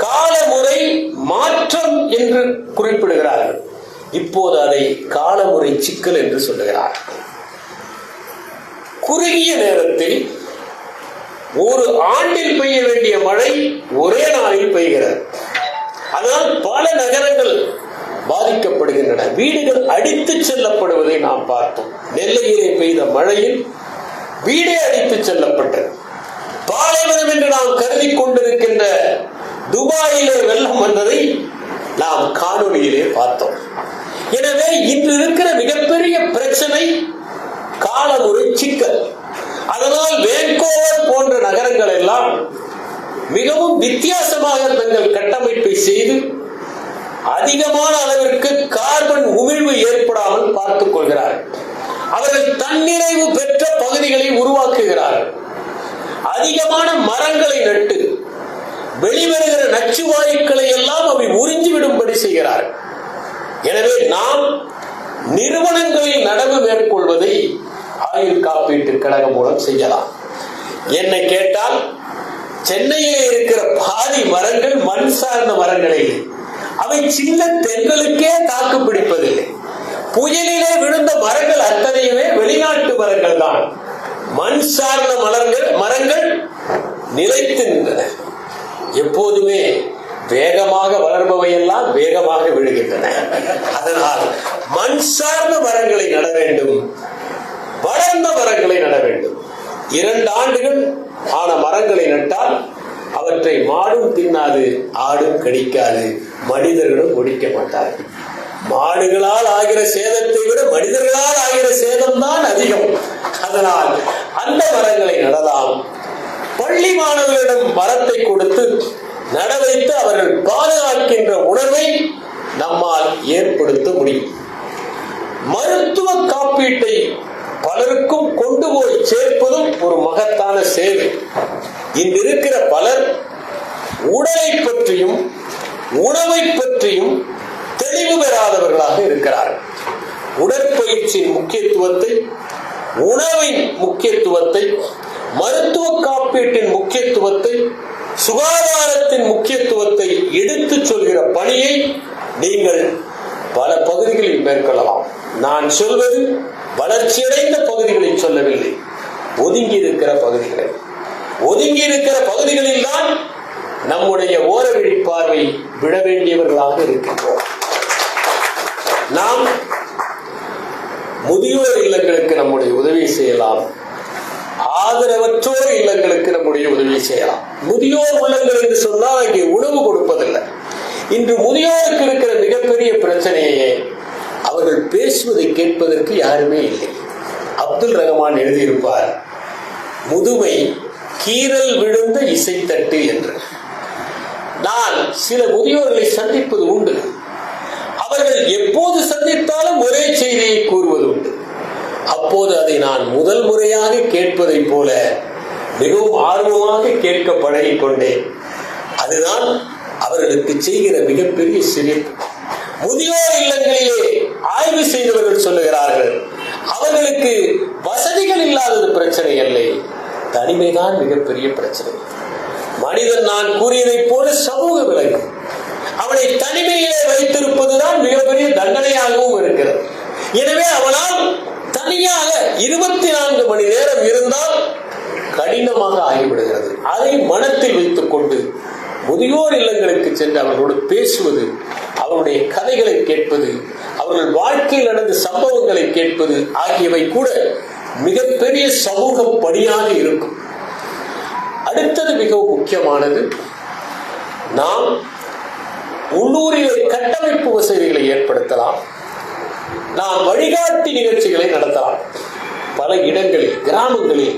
காலமுறை மாற்றம் என்று குறிப்பிடுகிறார்கள். இப்போது அதை காலமுறை சிக்கல் என்று சொல்லுகிறார். குறுகிய நேரத்தில் ஒரு ஆண்டில் பெய்ய வேண்டிய மழை ஒரே நாளில் பெய்கிறது. அதனால் பல நகரங்கள் பாதிக்கப்படுகின்றன. வீடுகள் அடித்துச் செல்லப்படுவதை நாம் பார்த்தோம். நெல்லையிலே பெய்த மழையில் வீடே அடித்துச் செல்லப்பட்டது. பாலைவனம் என்று நாம் கருதி கொண்டிருக்கின்ற துபாயிலே வெள்ளம் வந்ததை நாம் காணொலியிலே பார்த்தோம். எனவே இன்று இருக்கிற மிகப்பெரிய பிரச்சனை காலமுறை சிக்கல். அதனால் வேன்கோவர் போன்ற நகரங்கள் எல்லாம் மிகவும் வித்தியாசமாக தங்கள் கட்டமைப்பை செய்து அதிகமான அளவிற்கு கார்பன் உமிழ்வு ஏற்படாமல் பார்த்துக் கொள்கிறார்கள். அவர்கள் தன்னிறைவு பெற்ற பகுதிகளை உருவாக்குகிறார்கள். அதிகமான மரங்களை நட்டு வெளிவருகிற நச்சு வாயுக்களை எல்லாம் அவை உறிஞ்சிவிடும்படி செய்கிறார்கள். எனவே நாம் நிறுவனங்களில் நடவு மேற்கொள்வதை ஆயுள் காப்பீட்டு கழகம் மூலம் செய்யலாம். என்னை கேட்டால் சென்னையில் இருக்கிற பாதி மரங்கள் மண் சார்ந்த மரங்களே, அவை சின்ன தென்களுக்கே தாக்கு பிடிப்பதில்லை. புயலிலே விழுந்த மரங்கள் அத்தனையுமே வெளிநாட்டு மரங்கள் தான். மண் சார்ந்த மரங்கள் நிலைத்து நின்றன. எப்போதுமே வேகமாக வளர்பவை எல்லாம் வேகமாக விழுகின்றன. அதனால் மண் சார்ந்த மரங்களை நட வேண்டும், வளர்ந்த மரங்களை நட வேண்டும். 2 ஆண்டுகள் ஆன மரங்களை நட்டால் அவற்றை மாடும் தின்னாது, ஆடும் கடிக்காது, மனிதர்களும் ஒடிக்க மாட்டார்கள். மாடுகளால் ஆகிற சேதத்தை விட மனிதர்களால் ஆகிற சேதம் தான் அதிகம். அதனால் அந்த மரங்களை நடலாம். பள்ளி மாணவர்களிடம் மரத்தை கொடுத்து நட வைத்து அவர்கள் பாதுகாக்கின்ற உணர்வை நம்மால் ஏற்படுத்த முடியும். மருத்துவ காப்பீட்டை பலருக்கும் கொண்டு போய் சேர்ப்பதும் ஒரு மகத்தான சேவை. இன்று இருக்கிற பலர் உடலை பற்றியும் உணவை பற்றியும் தெளிவு பெறாதவர்களாக இருக்கிறார்கள். உடற்பயிற்சியின் முக்கியத்துவத்தை, உணவின் முக்கியத்துவத்தை, மருத்துவ காப்பீட்டின் முக்கியத்துவத்தை, சுகாதாரத்தின் முக்கியத்துவத்தை எடுத்துச் சொல்கிற பணியை நீங்கள் பல பகுதிகளில் மேற்கொள்ளலாம். நான் சொல்வது வளர்ச்சியடைந்த பகுதிகளில் சொல்லவில்லை, ஒதுங்கி இருக்கிற பகுதிகளில். ஒதுங்கி இருக்கிற பகுதிகளில் தான் நம்முடைய ஓரவழி பார்வை விட வேண்டியவர்களாக இருக்கின்றோம். நாம் முதியோர் இல்லங்களுக்கு நம்முடைய உதவி செய்யலாம், ஆதரவற்றோர் இல்லங்களுக்கு நம்முடைய உதவி செய்யலாம். முதியோர் உள்ளங்கள் என்று சொன்னால் அங்கே உணவு கொடுப்பதில்லை. இன்று முதியோருக்கு இருக்கிற மிகப்பெரிய பிரச்சனையே அவர்கள் பேசுவதை கேட்பதற்கு யாருமே இல்லை. அப்துல் ரஹ்மான் எழுதியிருப்பார், முதுமை கீறல் விழுந்த இசைத்தட்டு என்று. நான் சில முதியோர்களை சந்திப்பது உண்டு. அவர்கள் எப்போது சந்தித்தாலும் ஒரே செய்தியை கூறுவது உண்டு. அப்போது அதை நான் முதல் முறையாக கேட்பதை போல மிகவும் ஆர்வமாக கேட்க பழகிக் கொண்டேன். அதுதான் அவர்களுக்கு செய்கிற மிகப்பெரிய சிரிப்பு. முதியோர் இல்லங்களிலே ஆய்வு செய்தவர்கள் சொல்லுகிறார்கள், அவர்களுக்கு வசதிகள் இல்லாதது பிரச்சனை அல்ல, தனிமைதான் மிகப்பெரிய பிரச்சனை. மனிதன் நான் கூறியதை போல சமூக விலங்கு. அவனை தனிமையிலே வைத்திருப்பதுதான் மிகப்பெரிய தண்டனையாகவும் இருக்கிறது. எனவே அவனால் தனியாக 24 மணி நேரம் இருந்தால் கடினமாக ஆகிவிடுகிறது. அதை மனத்தில் வைத்துக் கொண்டு முதியோர் இல்லங்களுக்கு சென்று அவர்களோடு பேசுவது, அவருடைய கதைகளை கேட்பது, அவர்கள் வாழ்க்கையில் நடந்த சம்பவங்களை கேட்பது ஆகியவை கூட மிகப்பெரிய சமூக பணியாக இருக்கும். அடுத்தது மிகவும் முக்கியமானது, நாம் உள்ளூரிலே கட்டமைப்பு வசதிகளை ஏற்படுத்தலாம். நாம் வழிகாட்டி நிகழ்ச்சிகளை நடத்தலாம். பல இடங்களில், கிராமங்களில்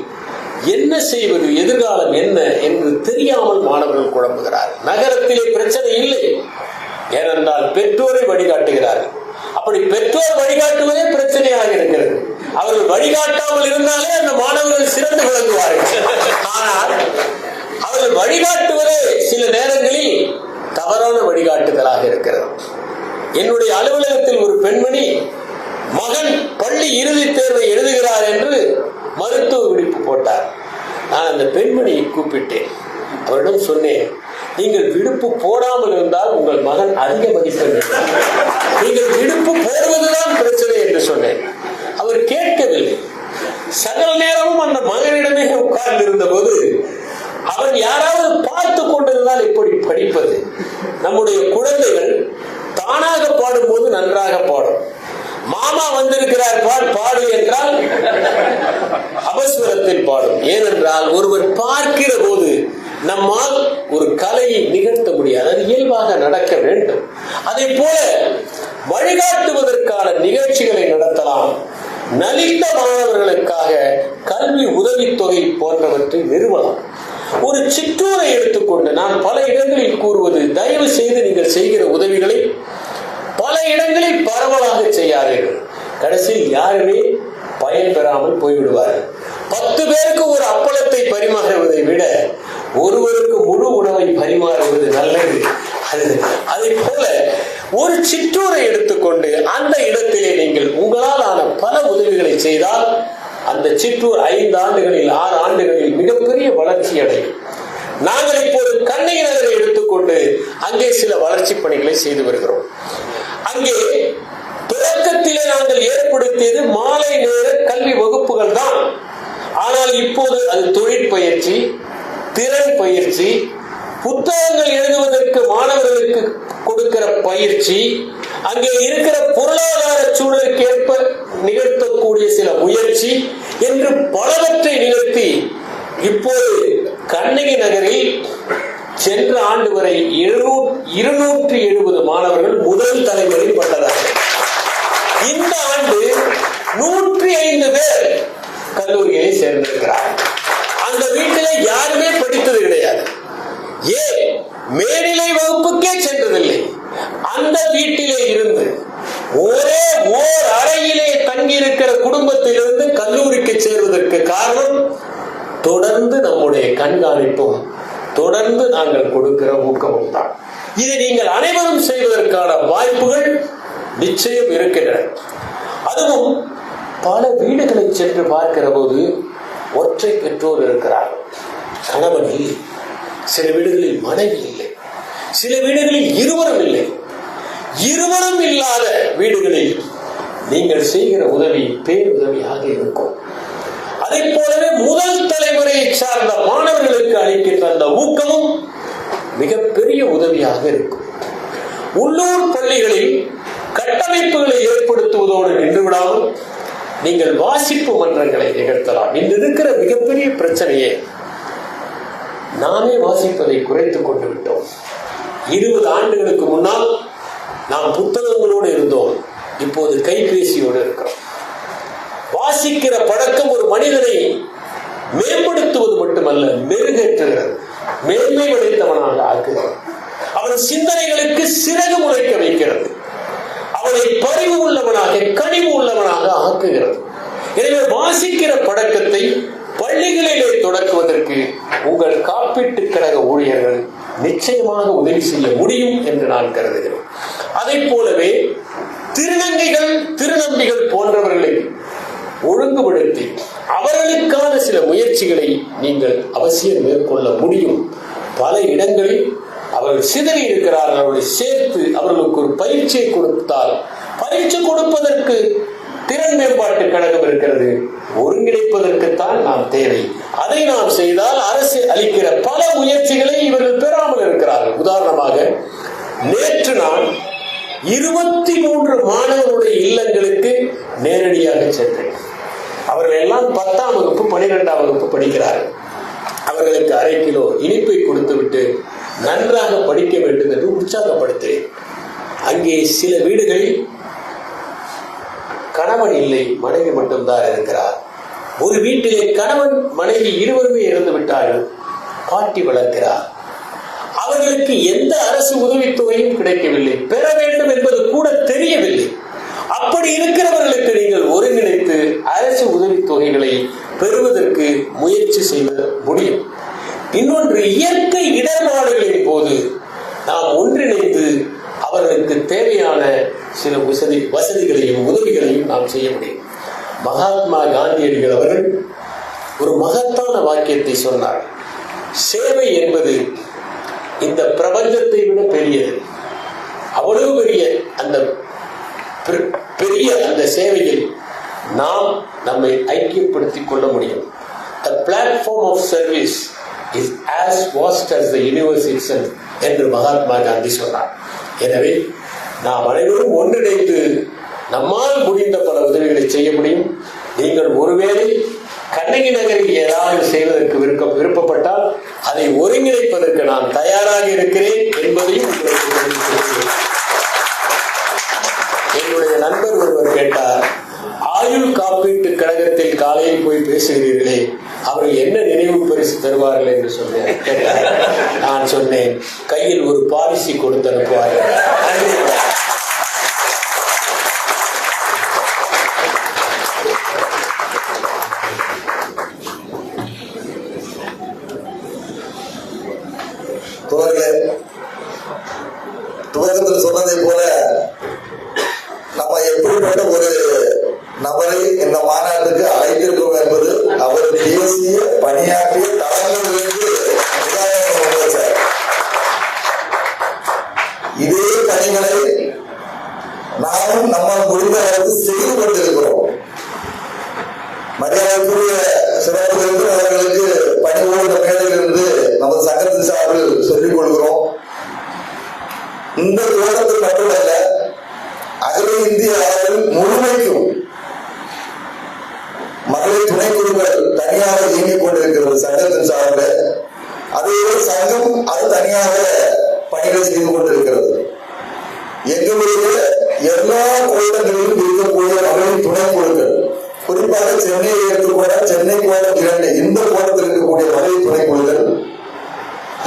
என்ன செய்வது, எதிர்காலம் என்ன என்று தெரியாமல் மாணவர்கள் குழம்புகிறார். நகரத்திலே பிரச்சனை இல்லை, ஏனென்றால் பெற்றோரை வழிகாட்டுகிறார்கள். அப்படி பெற்றோர் வழிகாட்டுவதே பிரச்சனையாக இருக்கிறது. அவர்கள் வழிகாட்டாமல் இருந்தாலே அந்த மாணவர்கள் சிறந்து விளங்குவார்கள். ஆனால் அவர்கள் வழிகாட்டுவதே சில நேரங்களில் தவறான வழிகாட்டுதலாக இருக்கிறது. என்னுடைய அலுவலகத்தில் ஒரு பெண்மணி மகன் பள்ளி இறுதித் தேர்வை எழுதுகிறார் என்று மருத்துவ விடுப்பு போட்டார். நான் அந்த பெண்மணியை கூப்பிட்டேன். அவரிடம் சொன்னேன், நீங்கள் விடுப்பு போடாமல் இருந்தால் உங்கள் மகன் அதிக மதிப்பெண், நீங்கள் விடுப்பு போடுவதுதான் பிரச்சனை என்று சொன்னேன். அவர் கேட்கவில்லை. சகல நேரமும் அந்த மகனிடமே உட்கார்ந்து இருந்த போது அவன் யாராவது பார்த்து கொண்டிருந்தால் எப்படி படிப்பது? நம்முடைய குழந்தைகள் தானாக பாடும்போது நன்றாக பாடும். மாமா வந்திருக்கிறார் பாடு என்றால் அபஸ்வரத்தில் பாடும். ஏனென்றால் ஒருவர் பார்க்கிற போது நம்மால் ஒரு கலையை நிகழ்த்த முடியாது, அது இயல்பாக நடக்க வேண்டும். அதை போல வழிகாட்டுவதற்கான நிகழ்ச்சிகளை நடத்தலாம். நலிந்த மாணவர்களுக்காக கல்வி உதவித்தொகை போன்றவற்றை நிறுவலாம். ஒரு சிற்றூரை எடுத்துக்கொண்டு நான் பல இடங்களில் கூறுவது, தயவு செய்து நீங்கள் செய்கிற உதவிகளை பல இடங்களில் பரவலாக செய்யாதீர்கள். கடைசியில் யாருமே பயன் பெறாமல் போய்விடுவார்கள். 10 பேருக்கு ஒரு அப்பளத்தை பரிமாறுவதை விட ஒருவருக்கு முழு உணவை பரிமாறுவது நல்லது. அதை போல ஒரு சிற்றூரை எடுத்துக்கொண்டு அந்த இடத்திலே நீங்கள் உங்களால் ஆன பல உதவிகளை செய்தால் அந்த சிற்றூர் 5 ஆண்டுகளில் 6 ஆண்டுகளில் மிகப்பெரிய வளர்ச்சி அடையும். நாங்கள் இப்போது கண்ணகி நகரை எடுத்துக்கொண்டு அங்கே சில வளர்ச்சி பணிகளை செய்து வருகிறோம். அங்கே தொடக்கத்திலே நாங்கள் ஏற்படுத்தியது மாலை நேர கல்வி வகுப்புகள் தான். ஆனால் இப்போது அது தொழிற்பயிற்சி, திறன் பயிற்சி, புத்தகங்கள் எழுதுவதற்கு மாணவர்களுக்கு கொடுக்கிற பயிற்சி, அங்கே இருக்கிற பொருளாதார சூழலுக்கு ஏற்ப நிகழ்த்தக்கூடிய சில முயற்சி என்று பலவற்றை நிகழ்த்தி இப்போது கண்ணகி நகரில் சென்ற ஆண்டு வரை 270 மாணவர்கள் முதல் தலைமுறையில் பட்டதார்கள். இந்த ஆண்டு 105 பேர் கல்லூரியை சேர்ந்திருக்கிறார். அந்த வீட்டிலே யாருமே படித்தது கிடையாது. ஏன் மேல்நிலை வகுப்புக்கே சென்றதில்லை. அந்த வீட்டிலே இருந்து ஒரே ஓர் அறையிலே தங்கியிருக்கிற குடும்பத்திலிருந்து கல்லூரிக்கு சேர்வதற்கு காரணம் தொடர்ந்து நம்முடைய கண்காணிப்பும் தொடர்ந்து நாங்கள் கொடுக்கிற ஊக்கமும் தான். இதை நீங்கள் அனைவரும் செய்வதற்கான வாய்ப்புகள் நிச்சயம் இருக்கின்றன. அதுவும் பல வீடுகளை சென்று பார்க்கிற போது ஒற்றை பெற்றோர் இருக்கிறார்கள், கணவன் இல்லை. சில வீடுகளில் மனைவி இல்லை, சில வீடுகளில் இருவரும் இல்லை. இருவரும் இல்லாத வீடுகளில் நீங்கள் செய்கிற உதவி பேருதவியாக இருக்கும். அதை போலவே முதல் தலைமுறையை சார்ந்த மாணவர்களுக்கு அளிக்கின்ற அந்த ஊக்கமும் மிகப்பெரிய உதவியாக இருக்கும். உள்ளூர் பள்ளிகளில் கட்டமைப்புகளை ஏற்படுத்துவதோடு நின்று விடாமல் நீங்கள் வாசிப்பு மன்றங்களை நிகழ்த்தலாம். இன்று இருக்கிற மிகப்பெரிய பிரச்சனையே நாமே வாசிப்பதை குறைத்துக் கொண்டு விட்டோம். 20 ஆண்டுகளுக்கு முன்னால் நாம் புத்தகங்களோடு இருந்தோம், இப்போது கைபேசியோடு இருக்கிறோம். வாசிக்கிற பழக்கம் ஒரு மனிதனை மேம்படுத்துவது மட்டுமல்ல, மெருகேற்றுகிறது, மேன்மை அடைந்தவனாக ஆக்குகிறது. அவன் சிந்தனைகளுக்கு சிறகு முளைக்க வைக்கிறது, அவனை பரிவு உள்ளவனாக கனிவு உள்ளவனாக ஆக்குகிறது. எனவே வாசிக்கிற பழக்கத்தை பள்ளிகளிலே தொடக்குவதற்கு உங்கள் காப்பீட்டு கழக ஊழியர்கள் நிச்சயமாக உதவி செய்ய முடியும் என்று நான் கருதுகிறேன். அதை போலவே திருநங்கைகள் திருநம்பிகள் போன்றவர்களை ஒழுங்குபடுத்தி அவர்களுக்கான சில முயற்சிகளை நீங்கள் அவசியம் மேற்கொள்ள முடியும். பல இடங்களில் அவர்கள் சிதறி இருக்கிறார்கள். அவர்களை சேர்த்து அவர்களுக்கு ஒரு பயிற்சியை கொடுத்தால், பயிற்சி கொடுப்பதற்கு திறன் மேம்பாட்டு கழகம் இருக்கிறது, ஒருங்கிணைப்பதற்குத்தான் நாம் தேவை. அதை நாம் செய்தால் அரசு அளிக்கிற பல முயற்சிகளை இவர்கள் பெறாமல் இருக்கிறார்கள். உதாரணமாக நேற்று நான் 23 மாணவர்களுடைய இல்லங்களுக்கு நேரடியாக சென்றேன். அவர்கள் எல்லாம் 10ஆம் வகுப்பு 12ஆம் வகுப்பு படிக்கிறார்கள். அவர்களுக்கு 1/2 கிலோ இனிப்பை கொடுத்துவிட்டு நன்றாக படிக்க வேண்டும் என்று உற்சாகப்படுத்தேன். அங்கே சில வீடுகளில் கணவன் இல்லை, மனைவி மட்டும்தான் இருக்கிறார். ஒரு வீட்டிலே கணவன் மனைவி இருவருமே இறந்து விட்டார்கள், பாட்டி வளர்க்கிறார். அவர்களுக்கு எந்த அரசு உதவித்தொகையும் கிடைக்கவில்லை, பெற வேண்டும் என்பது கூட தெரியவில்லை. அப்படி இருக்கிறவர்களுக்கு நீங்கள் ஒருங்கிணைத்து அரசு உதவித்தொகைகளை பெறுவதற்கு முயற்சி செய்ய முடியும். இன்னொன்று, இயற்கை இடர்பாடுகளின் போது நாம் ஒன்றிணைந்து அவர்களுக்கு தேவையான சில வசதிகளையும் உதவிகளையும் நாம் செய்ய முடியும். மகாத்மா காந்தியடிகள் அவர்கள் ஒரு மகத்தான வாக்கியத்தை சொன்னார். சேவை என்பது இந்த பிரபஞ்சத்தை விட பெரியது. அவ்வளவு பெரிய அந்த சேவையில் நாம் நம்மை ஐக்கியப்படுத்திக் கொள்ள முடியும். The platform of service is as vast as the universe itself என்று மகாத்மா காந்தி சொன்னார். எனவே நாம் அனைவரும் ஒன்றிணைந்து நம்மால் முடிந்த பல உதவிகளை செய்ய முடியும். நீங்கள் ஒருவேளை கண்ணகி நண்பர் ஒருவர் கேட்டார், ஆயுள் காப்பீட்டு கழகத்தில் காலையில் போய் பேசுகிறீர்களே, அவர்கள் என்ன நினைவு பரிசு தருவார்கள் என்று சொன்னேன். கேட்டார். நான் சொன்னேன், கையில் ஒரு பாலிசி கொடுத்து அனுப்புவார்கள். துவக்கத்தில் சொன்னதை போல நம்ம எப்படிப்பட்ட ஒரு நபரை இந்த மாநாட்டுக்கு அழைத்திருக்கிறோம் என்பது அவர் தேசிய பணியாற்றிய தளங்களிலிருந்து இதே பணிகளை நாமும் நம்மால் முடிந்த அளவுக்கு செய்து கொண்டிருக்கிறோம். மரியாதைக்குரிய சிறப்பு அவர்களுக்கு பணி ஓய்ந்த மேடையிலிருந்து நமது சங்கத்தின் சார்பில் சொல்லிக் கொள்கிறோம். இந்த தோட்டத்தில் மட்டுமல்ல, அகில இந்திய அளவில் முழுமைக்கும் மகளிர் துணைக்குழுக்கள் தனியாக இயங்கிக் கொண்டிருக்கிறது சங்கத்தின் சார்பில். அதே சங்கம் அது தனியாக பணிகளை செய்து கொண்டிருக்கிறது. எங்களுடைய எல்லா கோட்டங்களிலும் இருக்கக்கூடிய மகளிர் துணைக்குழுக்கள், குறிப்பாக சென்னையை எடுத்துக்கொண்ட சென்னை கோட்டம் 2 இந்த கோட்டத்தில் இருக்கக்கூடிய மகளிர் துணைக்குழுக்கள்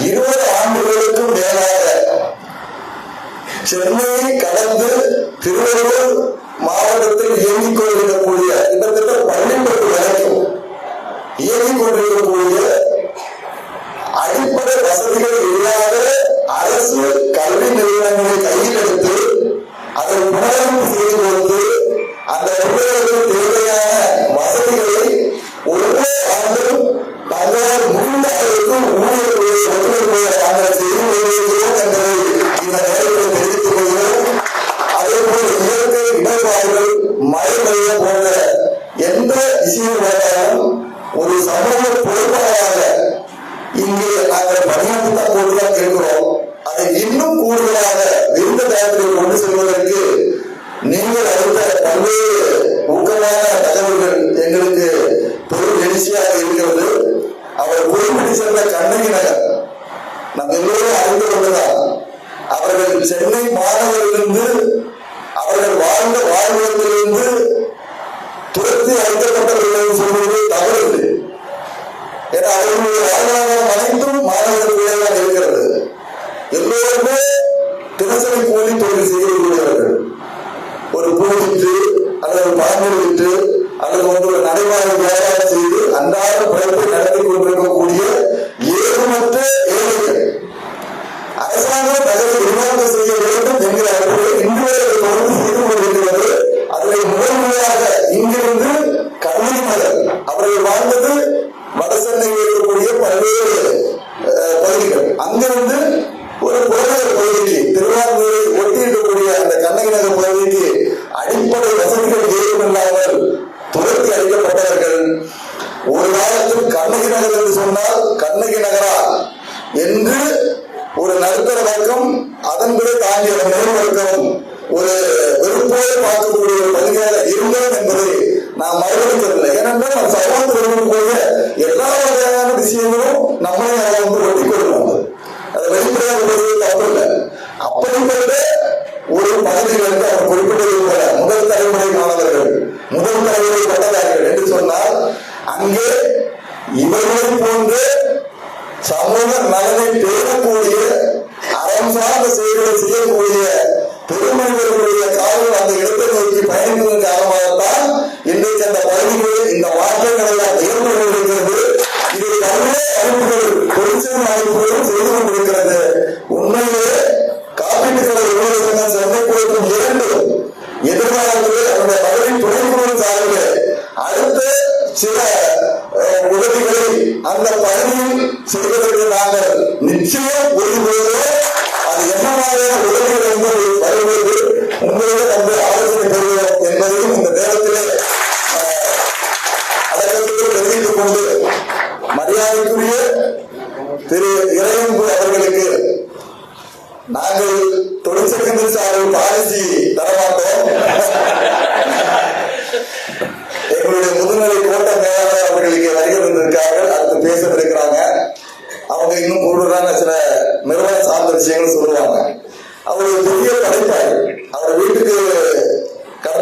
20 ஆண்டுகளுக்கும் மேலாக சென்னையை கடந்து திருவள்ளூர் மாவட்டத்தில் இயங்கிக் கொண்டிருக்கக்கூடிய கிட்டத்தட்ட 12 வரைக்கும் இயங்கிக் கொண்டிருக்கக்கூடிய அடிப்படை வசதிகள் இல்லாத அரசு கல்வி நிறுவனங்களை கையில் எடுத்து அதை புனரமைப்பு செய்து கொடுத்து அந்த பிள்ளைகளுக்கு தேவையான வசதிகளை ஒவ்வொரு ஆண்டும் தங்களால் முடிந்த அளவுக்கு ஊழியர்களுடைய ஒத்துழைப்பை நாங்கள் செய்து வருகிறோம் என்பதை இந்த நேரத்தில் தெரிவித்துக் கொள்கிறோம். அதே போல் இயற்கை இடர்பாடுகள், மழை வெள்ளம் போன்ற எந்த விஷயம் வேண்டாலும் ஒரு சமூக பொறுப்பாளராக இங்கே நாங்கள் பணியாற்றத்தான் போட்டுதான் இருக்கிறோம். அதை இன்னும் கூடுதலாக விருந்த தயாரிப்பில் கொண்டு செல்வதற்கு நீங்கள் அளித்த பல்வேறு ஊக்கமான தகவல்கள் எங்களுக்கு பெரும் எழுச்சியாக இருக்கிறது. அவர் குறிப்பிட்டு சென்ற கண்ணகி நகர் நம் எல்லோரும் அறிந்து கொண்டுதான் அவர்கள் சென்னை மாநகரிலிருந்து அவர்கள் வாழ்ந்த வாழ்விடத்திலிருந்து துரத்தி அழைக்கப்பட்டவர்கள் சொல்வது தவறு. ஏன்னா அவர்களுடைய வாழ்வாதாரம் அனைத்தும் மாநகரத்திலேதான் இருக்கிறது. எல்லோருமே தினசரி கூலி தொழில் செய்யக்கூடியவர்கள். ஒரு பூ விற்று அல்லது பாம்பு விற்று அல்லது ஒரு நடைமுறை வியாபாரம் செய்து அன்றாட பிழைப்பை நடத்தி கொண்டிருக்கக்கூடிய ஏதுமற்ற ஏழைகள். அரசாங்கம் தகவல் விரிவாக்கம் செய்ய வேண்டும் என்கிற அடிப்படையில் இன்று தொடர்ந்து செய்து கொண்டிருக்கிறது. அதில் முதன்முறையாக இங்கிருந்து கண்ணகி நகர் அவர்கள் வாழ்ந்தது வட சென்னையில் இருக்கக்கூடிய பல்வேறு பகுதிகள். அங்கிருந்து ஒரு புறநகர் பகுதிக்கு திருவாரூரை ஒட்டி இருக்கக்கூடிய அந்த கண்ணகி நகர் பகுதிக்கு அடிப்படை வசதிகள் ஏதும் இல்லாமல் துரத்தி அளிக்கப்பட்டவர்கள். ஒரு காலத்தில் கண்ணகி நகர் என்று சொன்னால் கண்ணகி நகரா என்று ஒரு நடுத்தர வர்க்கம், அதன் பிறகு தாண்டிய மேல் வர்க்கம் ஒரு வெறுப்போடு பார்க்கக்கூடிய ஒரு பகுதியாக இருந்தோம் என்பதை நாம் மறுபடிக்கவில்லை. ஏனென்றால் நம் சமூகத்தில் போல எல்லா வகையான விஷயங்களும் நம்மளை வந்து ஒட்டிக் கொள்ளும். அதை வெளிப்படையாக பேசுவது தவறில்லை. அப்படிப்பட்ட ஒரு பகுதியிலிருந்து அவர் குறிப்பிட்டது போல முதல் தலைமுறை மாணவர்கள், முதல் தலைமுறை பட்டதாரிகள் என்று சொன்னால் அங்கே இவர்களை போன்று சமூக நலனை பேரக்கூடிய அறம் சார்ந்த செயல்களை செய்யக்கூடிய பெருமனிதர்களுடைய காவல் அந்த இடத்தை நோக்கி பயணிப்பதன் காரணமாகத்தான் இன்றைக்கு அந்த பகுதிகளில் இந்த மாற்றங்கள் எல்லாம் ஏற்பட்டு கொண்டிருக்கிறது. இதை தமிழக அமைப்புகள், தொழிற்சங்க அமைப்புகளும் செய்து கொண்டிருக்கிறது. உண்மையிலே காப்பீட்டு கழக ஊழியர்கள் சென்னை கொடுக்கும் 2 எதிர்காலத்திலே அந்த மகளிர் துணைக்குழு சார்பில் அடுத்த சில உதவிகளை அந்த பகுதியில் செய்வதற்கு நாங்கள் நிச்சயம் உறுதிப்படுகிறோம். அது என்ன மாதிரியான உதவிகள் என்பது வருவது உங்களிடம் வந்து ஆலோசனை பெறுகிறோம் என்பதையும் இந்த நேரத்திலே அடக்கத்தில் தெரிவித்துக் கொண்டு மரியாதைக்குரிய திரு இறையன்பு அவர்களுக்கு நாங்கள் தொழிற்சங்கத்தின் சார்பில் பாலிசி தரமாட்டோம். எங்களுடைய முதுநிலை கோட்ட மேலாளர் அவர்கள் இங்கே வருகை வந்திருக்கார்கள். அடுத்து பேச இருக்கிறாங்க. அவங்க இன்னும் கூடுதலான சில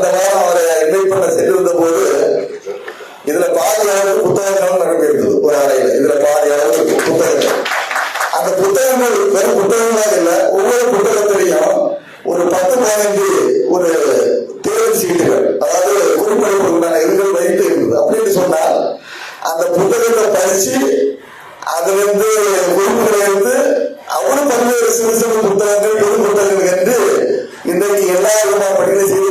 கடந்த வாரம் அவரை இன்வைட் பண்ண சென்றிருந்த போது இதுல பாதி அளவு புத்தகங்கள் நிரம்பி இருந்தது ஒரு அறையில. இதுல பாதி அளவு புத்தகங்கள். அந்த புத்தகங்கள் வெறும் புத்தகங்களாக இல்ல, ஒவ்வொரு புத்தகத்திலையும் ஒரு 10-15 ஒரு தேர்வு சீட்டுகள், அதாவது குறிப்பிடப்படுவதற்கான இதுகள் வைத்து இருந்தது. அப்படின்னு சொன்னால் அந்த புத்தகத்தை படிச்சு அதுல இருந்து குறிப்புகளை எடுத்து அவரும் பல்வேறு சிறு சிறு புத்தகங்கள், பெரும் புத்தகங்கள் என்று இன்றைக்கு எல்லா விதமான பணிகளை செய்து